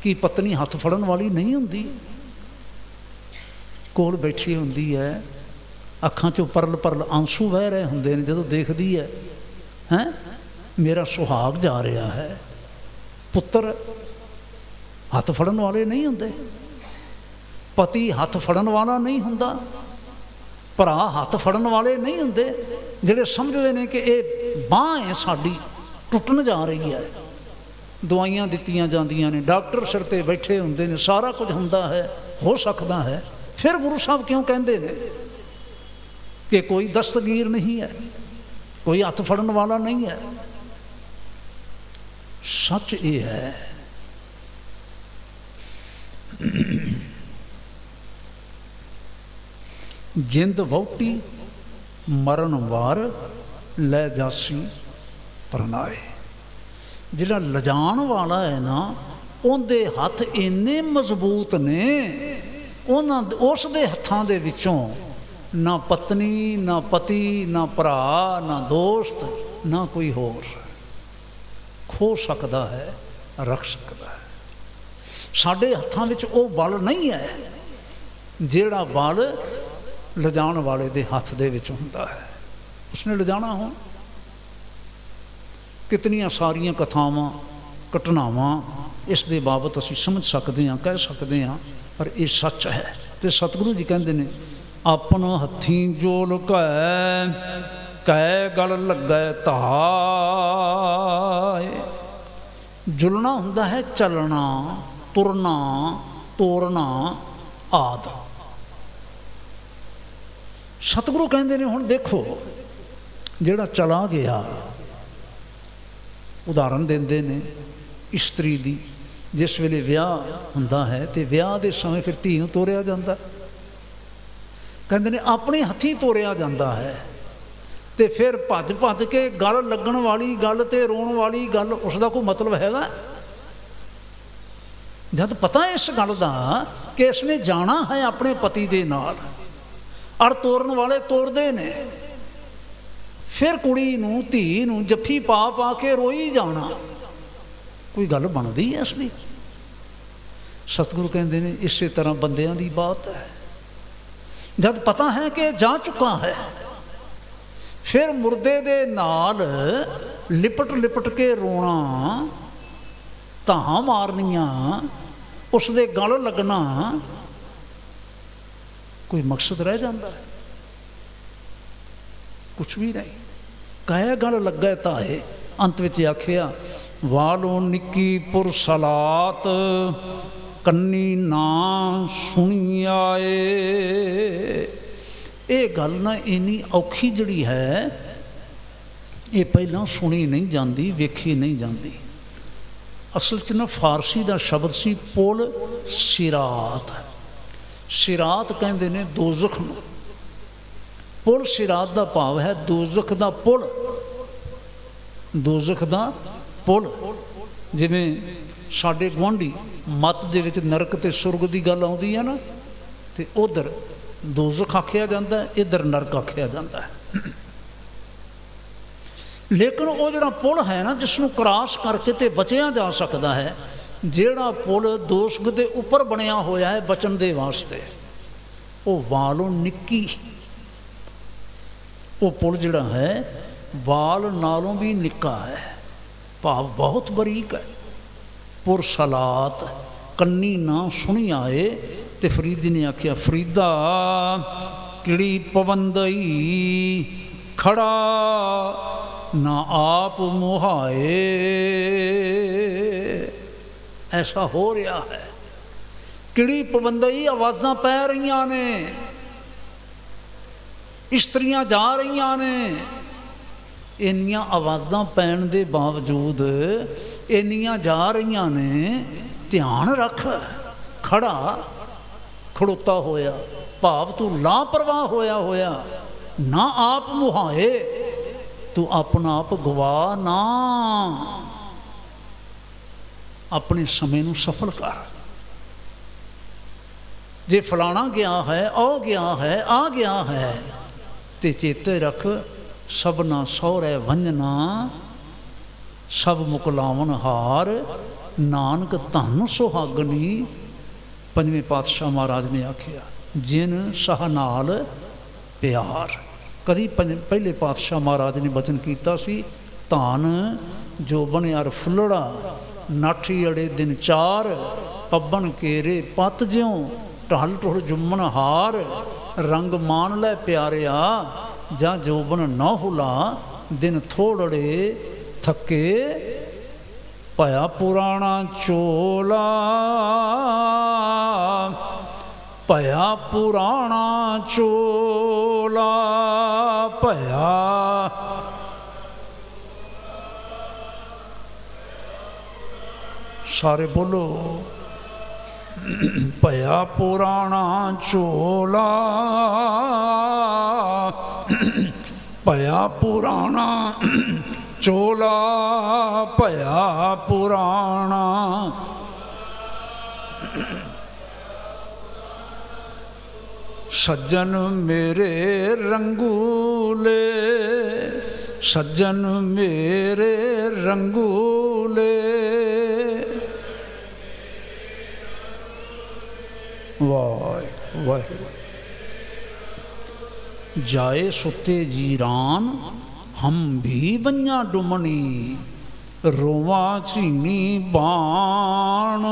ਕੀ ਪਤਨੀ ਹੱਥ ਫੜਨ ਵਾਲੀ ਨਹੀਂ ਹੁੰਦੀ? ਕੋਲ ਬੈਠੀ ਹੁੰਦੀ ਹੈ, ਅੱਖਾਂ 'ਚੋਂ ਪਰਲ ਪਰਲ ਆਂਸੂ ਵਹਿ ਰਹੇ ਹੁੰਦੇ ਨੇ ਜਦੋਂ ਦੇਖਦੀ ਹੈ, ਹੈਂ ਮੇਰਾ ਸੁਹਾਗ ਜਾ ਰਿਹਾ ਹੈ। ਪੁੱਤਰ ਹੱਥ ਫੜਨ ਵਾਲੇ ਨਹੀਂ ਹੁੰਦੇ, ਪਤੀ ਹੱਥ ਫੜਨ ਵਾਲਾ ਨਹੀਂ ਹੁੰਦਾ, ਭਰਾ ਹੱਥ ਫੜਨ ਵਾਲੇ ਨਹੀਂ ਹੁੰਦੇ, ਜਿਹੜੇ ਸਮਝਦੇ ਨੇ ਕਿ ਇਹ ਬਾਂਹ ਹੈ ਸਾਡੀ, ਟੁੱਟਣ ਜਾ ਰਹੀ ਹੈ। ਦਵਾਈਆਂ ਦਿੱਤੀਆਂ ਜਾਂਦੀਆਂ ਨੇ, ਡਾਕਟਰ ਸਿਰ 'ਤੇ ਬੈਠੇ ਹੁੰਦੇ ਨੇ, ਸਾਰਾ ਕੁਝ ਹੁੰਦਾ ਹੈ, ਹੋ ਸਕਦਾ ਹੈ। ਫਿਰ ਗੁਰੂ ਸਾਹਿਬ ਕਿਉਂ ਕਹਿੰਦੇ ਨੇ ਕਿ ਕੋਈ ਦਸਤਗੀਰ ਨਹੀਂ ਹੈ, ਕੋਈ ਹੱਥ ਫੜਨ ਵਾਲਾ ਨਹੀਂ ਹੈ? ਸੱਚ ਇਹ ਹੈ ਜਿੰਦ ਵਹੁਟੀ ਮਰਨ ਵਾਰ ਲੈ ਜਾਸੀ ਪਰਨਾਏ। ਜਿਹੜਾ ਲਿਜਾਣ ਵਾਲਾ ਹੈ ਨਾ, ਉਹਦੇ ਹੱਥ ਇੰਨੇ ਮਜ਼ਬੂਤ ਨੇ, ਉਸ ਦੇ ਹੱਥਾਂ ਦੇ ਵਿੱਚੋਂ ਨਾ ਪਤਨੀ, ਨਾ ਪਤੀ, ਨਾ ਭਰਾ, ਨਾ ਦੋਸਤ, ਨਾ ਕੋਈ ਹੋਰ ਖੋ ਸਕਦਾ ਹੈ, ਰੱਖ ਸਕਦਾ ਹੈ। ਸਾਡੇ ਹੱਥਾਂ ਵਿੱਚ ਉਹ ਬਲ ਨਹੀਂ ਹੈ ਜਿਹੜਾ ਬਲ ਲਿਜਾਣ ਵਾਲੇ ਦੇ ਹੱਥ ਦੇ ਵਿੱਚ ਹੁੰਦਾ ਹੈ। ਉਸਨੇ ਲਿਜਾਣਾ ਹੋ। ਕਿਤਨੀਆਂ ਸਾਰੀਆਂ ਕਥਾਵਾਂ, ਘਟਨਾਵਾਂ ਇਸ ਦੇ ਬਾਬਤ ਅਸੀਂ ਸਮਝ ਸਕਦੇ ਹਾਂ, ਕਹਿ ਸਕਦੇ ਹਾਂ, ਪਰ ਇਹ ਸੱਚ ਹੈ। ਤੇ ਸਤਿਗੁਰੂ ਜੀ ਕਹਿੰਦੇ ਨੇ ਆਪਣ ਹੱਥੀਂ ਜੋ ਲੁਕਾਏ, ਕੈ ਗਲ ਲੱਗੈ ਧਾਏ। ਜੁਲਣਾ ਹੁੰਦਾ ਹੈ ਚੱਲਣਾ, ਤੁਰਨਾ, ਤੋਰਨਾ ਆਦਿ। ਸਤਿਗੁਰੂ ਕਹਿੰਦੇ ਨੇ ਹੁਣ ਦੇਖੋ, ਜਿਹੜਾ ਚਲਾ ਗਿਆ, ਉਦਾਹਰਨ ਦਿੰਦੇ ਨੇ ਇਸਤਰੀ ਦੀ ਜਿਸ ਵੇਲੇ ਵਿਆਹ ਹੁੰਦਾ ਹੈ ਤੇ ਵਿਆਹ ਦੇ ਸਮੇਂ ਫਿਰ ਧੀ ਨੂੰ ਤੋਰਿਆ ਜਾਂਦਾ, ਕਹਿੰਦੇ ਨੇ ਆਪਣੇ ਹੱਥੀਂ ਤੋਰਿਆ ਜਾਂਦਾ ਹੈ। ਤੇ ਫਿਰ ਭੱਜ ਭੱਜ ਕੇ ਗੱਲ ਲੱਗਣ ਵਾਲੀ ਗੱਲ ਤੇ ਰੋਣ ਵਾਲੀ ਗੱਲ, ਉਸ ਦਾ ਕੋਈ ਮਤਲਬ ਹੈਗਾ? ਜਦ ਪਤਾ ਇਸ ਗੱਲ ਦਾ ਕਿ ਇਸਨੇ ਜਾਣਾ ਹੈ ਆਪਣੇ ਪਤੀ ਦੇ ਨਾਲ, ਔਰ ਤੋਰਨ ਵਾਲੇ ਤੋਰਦੇ ਨੇ, ਫਿਰ ਕੁੜੀ ਨੂੰ ਧੀ ਨੂੰ ਜੱਫੀ ਪਾ ਪਾ ਕੇ ਰੋਈ ਜਾਣਾ, ਕੋਈ ਗੱਲ ਬਣਦੀ ਹੈ ਇਸ ਦੀ? ਸਤਿਗੁਰੂ ਕਹਿੰਦੇ ਨੇ ਇਸੇ ਤਰ੍ਹਾਂ ਬੰਦਿਆਂ ਦੀ ਬਾਤ ਹੈ। ਜਦ ਪਤਾ ਹੈ ਕਿ ਜਾ ਚੁੱਕਾ ਹੈ, ਫਿਰ ਮੁਰਦੇ ਦੇ ਨਾਲ ਲਿਪਟ ਲਿਪਟ ਕੇ ਰੋਣਾ, ਧਾਹਾਂ ਮਾਰਨੀਆਂ, ਉਸ ਦੇ ਗਲ ਲੱਗਣਾ, ਕੋਈ ਮਕਸਦ ਰਹਿ ਜਾਂਦਾ ਹੈ? ਕੁਛ ਵੀ ਨਹੀਂ। ਕਹਿ ਗਲ ਲੱਗੇ ਤਾਏ, ਅੰਤ ਵਿੱਚ ਆਖਿਆ ਵਾਲੋ ਨਿੱਕੀ ਪੁਰ ਸਲਾਤ ਕੰਨੀ ਨਾ ਸੁਣੀ ਆਏ। ਇਹ ਗੱਲ ਨਾ ਇੰਨੀ ਔਖੀ ਜਿਹੜੀ ਹੈ, ਇਹ ਪਹਿਲਾਂ ਸੁਣੀ ਨਹੀਂ ਜਾਂਦੀ, ਵੇਖੀ ਨਹੀਂ ਜਾਂਦੀ। ਅਸਲ 'ਚ ਨਾ ਫਾਰਸੀ ਦਾ ਸ਼ਬਦ ਸੀ ਪੁਲ ਸਿਰਾਤ। ਸਿਰਾਤ ਕਹਿੰਦੇ ਨੇ ਦੋਜ਼ਖ ਨੂੰ। ਪੁਲ ਸਿਰਾਤ ਦਾ ਭਾਵ ਹੈ ਦੋਜ਼ਖ ਦਾ ਪੁਲ, ਦੋਜ਼ਖ ਦਾ ਪੁਲ। ਜਿਵੇਂ ਸਾਡੇ ਗੁਆਂਢੀ ਮੱਤ ਦੇ ਵਿੱਚ ਨਰਕ ਤੇ ਸੁਰਗ ਦੀ ਗੱਲ ਆਉਂਦੀ ਹੈ ਨਾ, ਤੇ ਉਧਰ ਦੋਜ਼ਖ ਆਖਿਆ ਜਾਂਦਾ, ਇੱਧਰ ਨਰਕ ਆਖਿਆ ਜਾਂਦਾ ਹੈ। ਲੇਕਿਨ ਉਹ ਜਿਹੜਾ ਪੁਲ ਹੈ ਨਾ, ਜਿਸ ਨੂੰ ਕ੍ਰਾਸ ਕਰਕੇ ਤੇ ਬਚਿਆ ਜਾ ਸਕਦਾ ਹੈ, ਜਿਹੜਾ ਪੁਲ ਦੋਜ਼ਖ ਦੇ ਉੱਪਰ ਬਣਿਆ ਹੋਇਆ ਹੈ ਬਚਣ ਦੇ ਵਾਸਤੇ, ਉਹ ਵਾਲੋਂ ਨਿੱਕੀ, ਉਹ ਪੁਲ ਜਿਹੜਾ ਹੈ ਵਾਲ ਨਾਲੋਂ ਵੀ ਨਿੱਕਾ ਹੈ, ਭਾਵ ਬਹੁਤ ਬਰੀਕ ਹੈ। ਪੁਰ ਸਲਾਤ ਕੰਨੀ ਨਾ ਸੁਣੀ ਆਏ। ਤੇ ਫਰੀਦੀ ਨੇ ਆਖਿਆ ਫਰੀਦਾ ਕਿਹੜੀ ਪਵੰਦਈ ਖੜਾ ਨਾ ਆਪ ਮੁਹਾਏ। ਐਸਾ ਹੋ ਰਿਹਾ ਹੈ, ਕਿਹੜੀ ਪਵੰਦਈ, ਆਵਾਜ਼ਾਂ ਪੈ ਰਹੀਆਂ ਨੇ, ਇਸਤਰੀਆਂ ਜਾ ਰਹੀਆਂ ਨੇ। ਇੰਨੀਆਂ ਆਵਾਜ਼ਾਂ ਪੈਣ ਦੇ ਬਾਵਜੂਦ ਇੰਨੀਆਂ ਜਾ ਰਹੀਆਂ ਨੇ, ਧਿਆਨ ਰੱਖ। ਖੜਾ ਖੜੋਤਾ ਹੋਇਆ, ਭਾਵ ਤੂੰ ਲਾਪਰਵਾਹ ਹੋਇਆ ਨਾ ਆਪ ਮੁਹਾਏ, ਤੂੰ ਆਪਣਾ ਆਪ ਗਵਾ ਨਾ, ਆਪਣੇ ਸਮੇਂ ਨੂੰ ਸਫਲ ਕਰ। ਜੇ ਫਲਾਣਾ ਗਿਆ ਹੈ, ਉਹ ਗਿਆ ਹੈ, ਆ ਗਿਆ ਹੈ, ਤੇ ਚੇਤੇ ਰੱਖ ਸਭਨਾ ਸਹੁਰੇ ਵੰਜਨਾ ਸਭ ਮੁਕਲਾਵਨ ਹਾਰ, ਨਾਨਕ ਧਨ ਸੁਹਾਗਣੀ। ਪੰਜਵੇਂ ਪਾਤਸ਼ਾਹ ਮਹਾਰਾਜ ਨੇ ਆਖਿਆ ਜਿਨ ਸਹ ਨਾਲ ਪਿਆਰ। ਕਦੀ ਪਹਿਲੇ ਪਾਤਸ਼ਾਹ ਮਹਾਰਾਜ ਨੇ ਬਚਨ ਕੀਤਾ ਸੀ ਧਨ ਜੋਬਨ ਅਰ ਫੁੱਲੜਾ ਨਾਠੀ ਅੜੇ ਦਿਨ ਚਾਰ, ਪੱਬਨ ਕੇਰੇ ਪਤ ਜਿਉ ਢਲ ਢੁਲ ਜੁਮਨ ਹਾਰ। ਰੰਗ ਮਾਨ ਲੈ ਪਿਆਰਿਆ ਜਾਂ ਜੋਬਨ ਨਾ ਹੁਲਾ, ਦਿਨ ਥੋੜੜੇ ਥੱਕੇ ਭਇਆ ਪੁਰਾਣਾ ਚੋਲਾ। ਭਇਆ ਪੁਰਾਣਾ ਚੋਲਾ ਭਇਆ। ਸਾਰੇ ਬੋਲੋ ਭਇਆ ਪੁਰਾਣਾ ਚੋਲਾ। ਭਇਆ ਪੁਰਾਣਾ ਚੋਲਾ ਭਇਆ ਪੁਰਾਣਾ। ਸੱਜਣ ਮੇਰੇ ਰੰਗੂਲੇ, ਸੱਜਣ ਮੇਰੇ ਰੰਗੂਲੇ। ਵਾਹਿ ਵਾਹਿ ਜਾਏ ਸੁੱਤੇ ਜੀਰਾਨ ਹਮ ਵੀ ਬੰਨਿਆ ਡੁਮਣੀ। ਰੋਵਾਂ ਝੀਣੀ ਬਾਣ,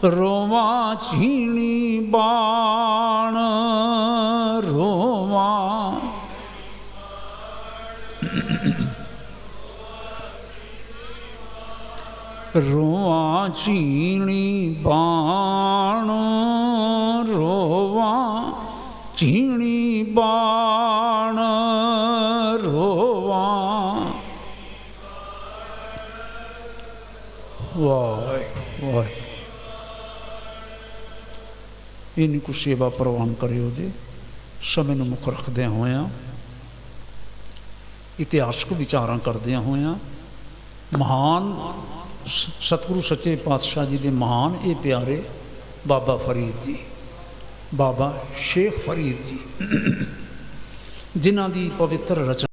ਰੋਵਾਂ ਝੀਣੀ ਬਾਣ। ਰੋਵਾਂ ਰੋਵਾਂ ਝੀਣੀ ਬਾਣ। ਰੋਵਾਂ ਝੀਣੀ ਬਾਣ। ਰੋਵਾਂ ਵਾਹਿਗੁਰੂ ਵਾਹਿਗੁਰੂ। ਇੰਨੀ ਕੁ ਸੇਵਾ ਪ੍ਰਵਾਨ ਕਰਿਓ ਜੀ। ਸਮੇਂ ਨੂੰ ਮੁੱਖ ਰੱਖਦਿਆਂ ਹੋਇਆਂ, ਇਤਿਹਾਸਕ ਵਿਚਾਰਾਂ ਕਰਦਿਆਂ ਹੋਇਆਂ, ਮਹਾਨ ਸਤਿਗੁਰੂ ਸੱਚੇ ਪਾਤਸ਼ਾਹ ਜੀ ਦੇ ਮਹਾਨ ਇਹ ਪਿਆਰੇ ਬਾਬਾ ਫਰੀਦ ਜੀ, ਬਾਬਾ ਸ਼ੇਖ ਫਰੀਦ ਜੀ, ਜਿਨ੍ਹਾਂ ਦੀ ਪਵਿੱਤਰ ਰਚਨਾ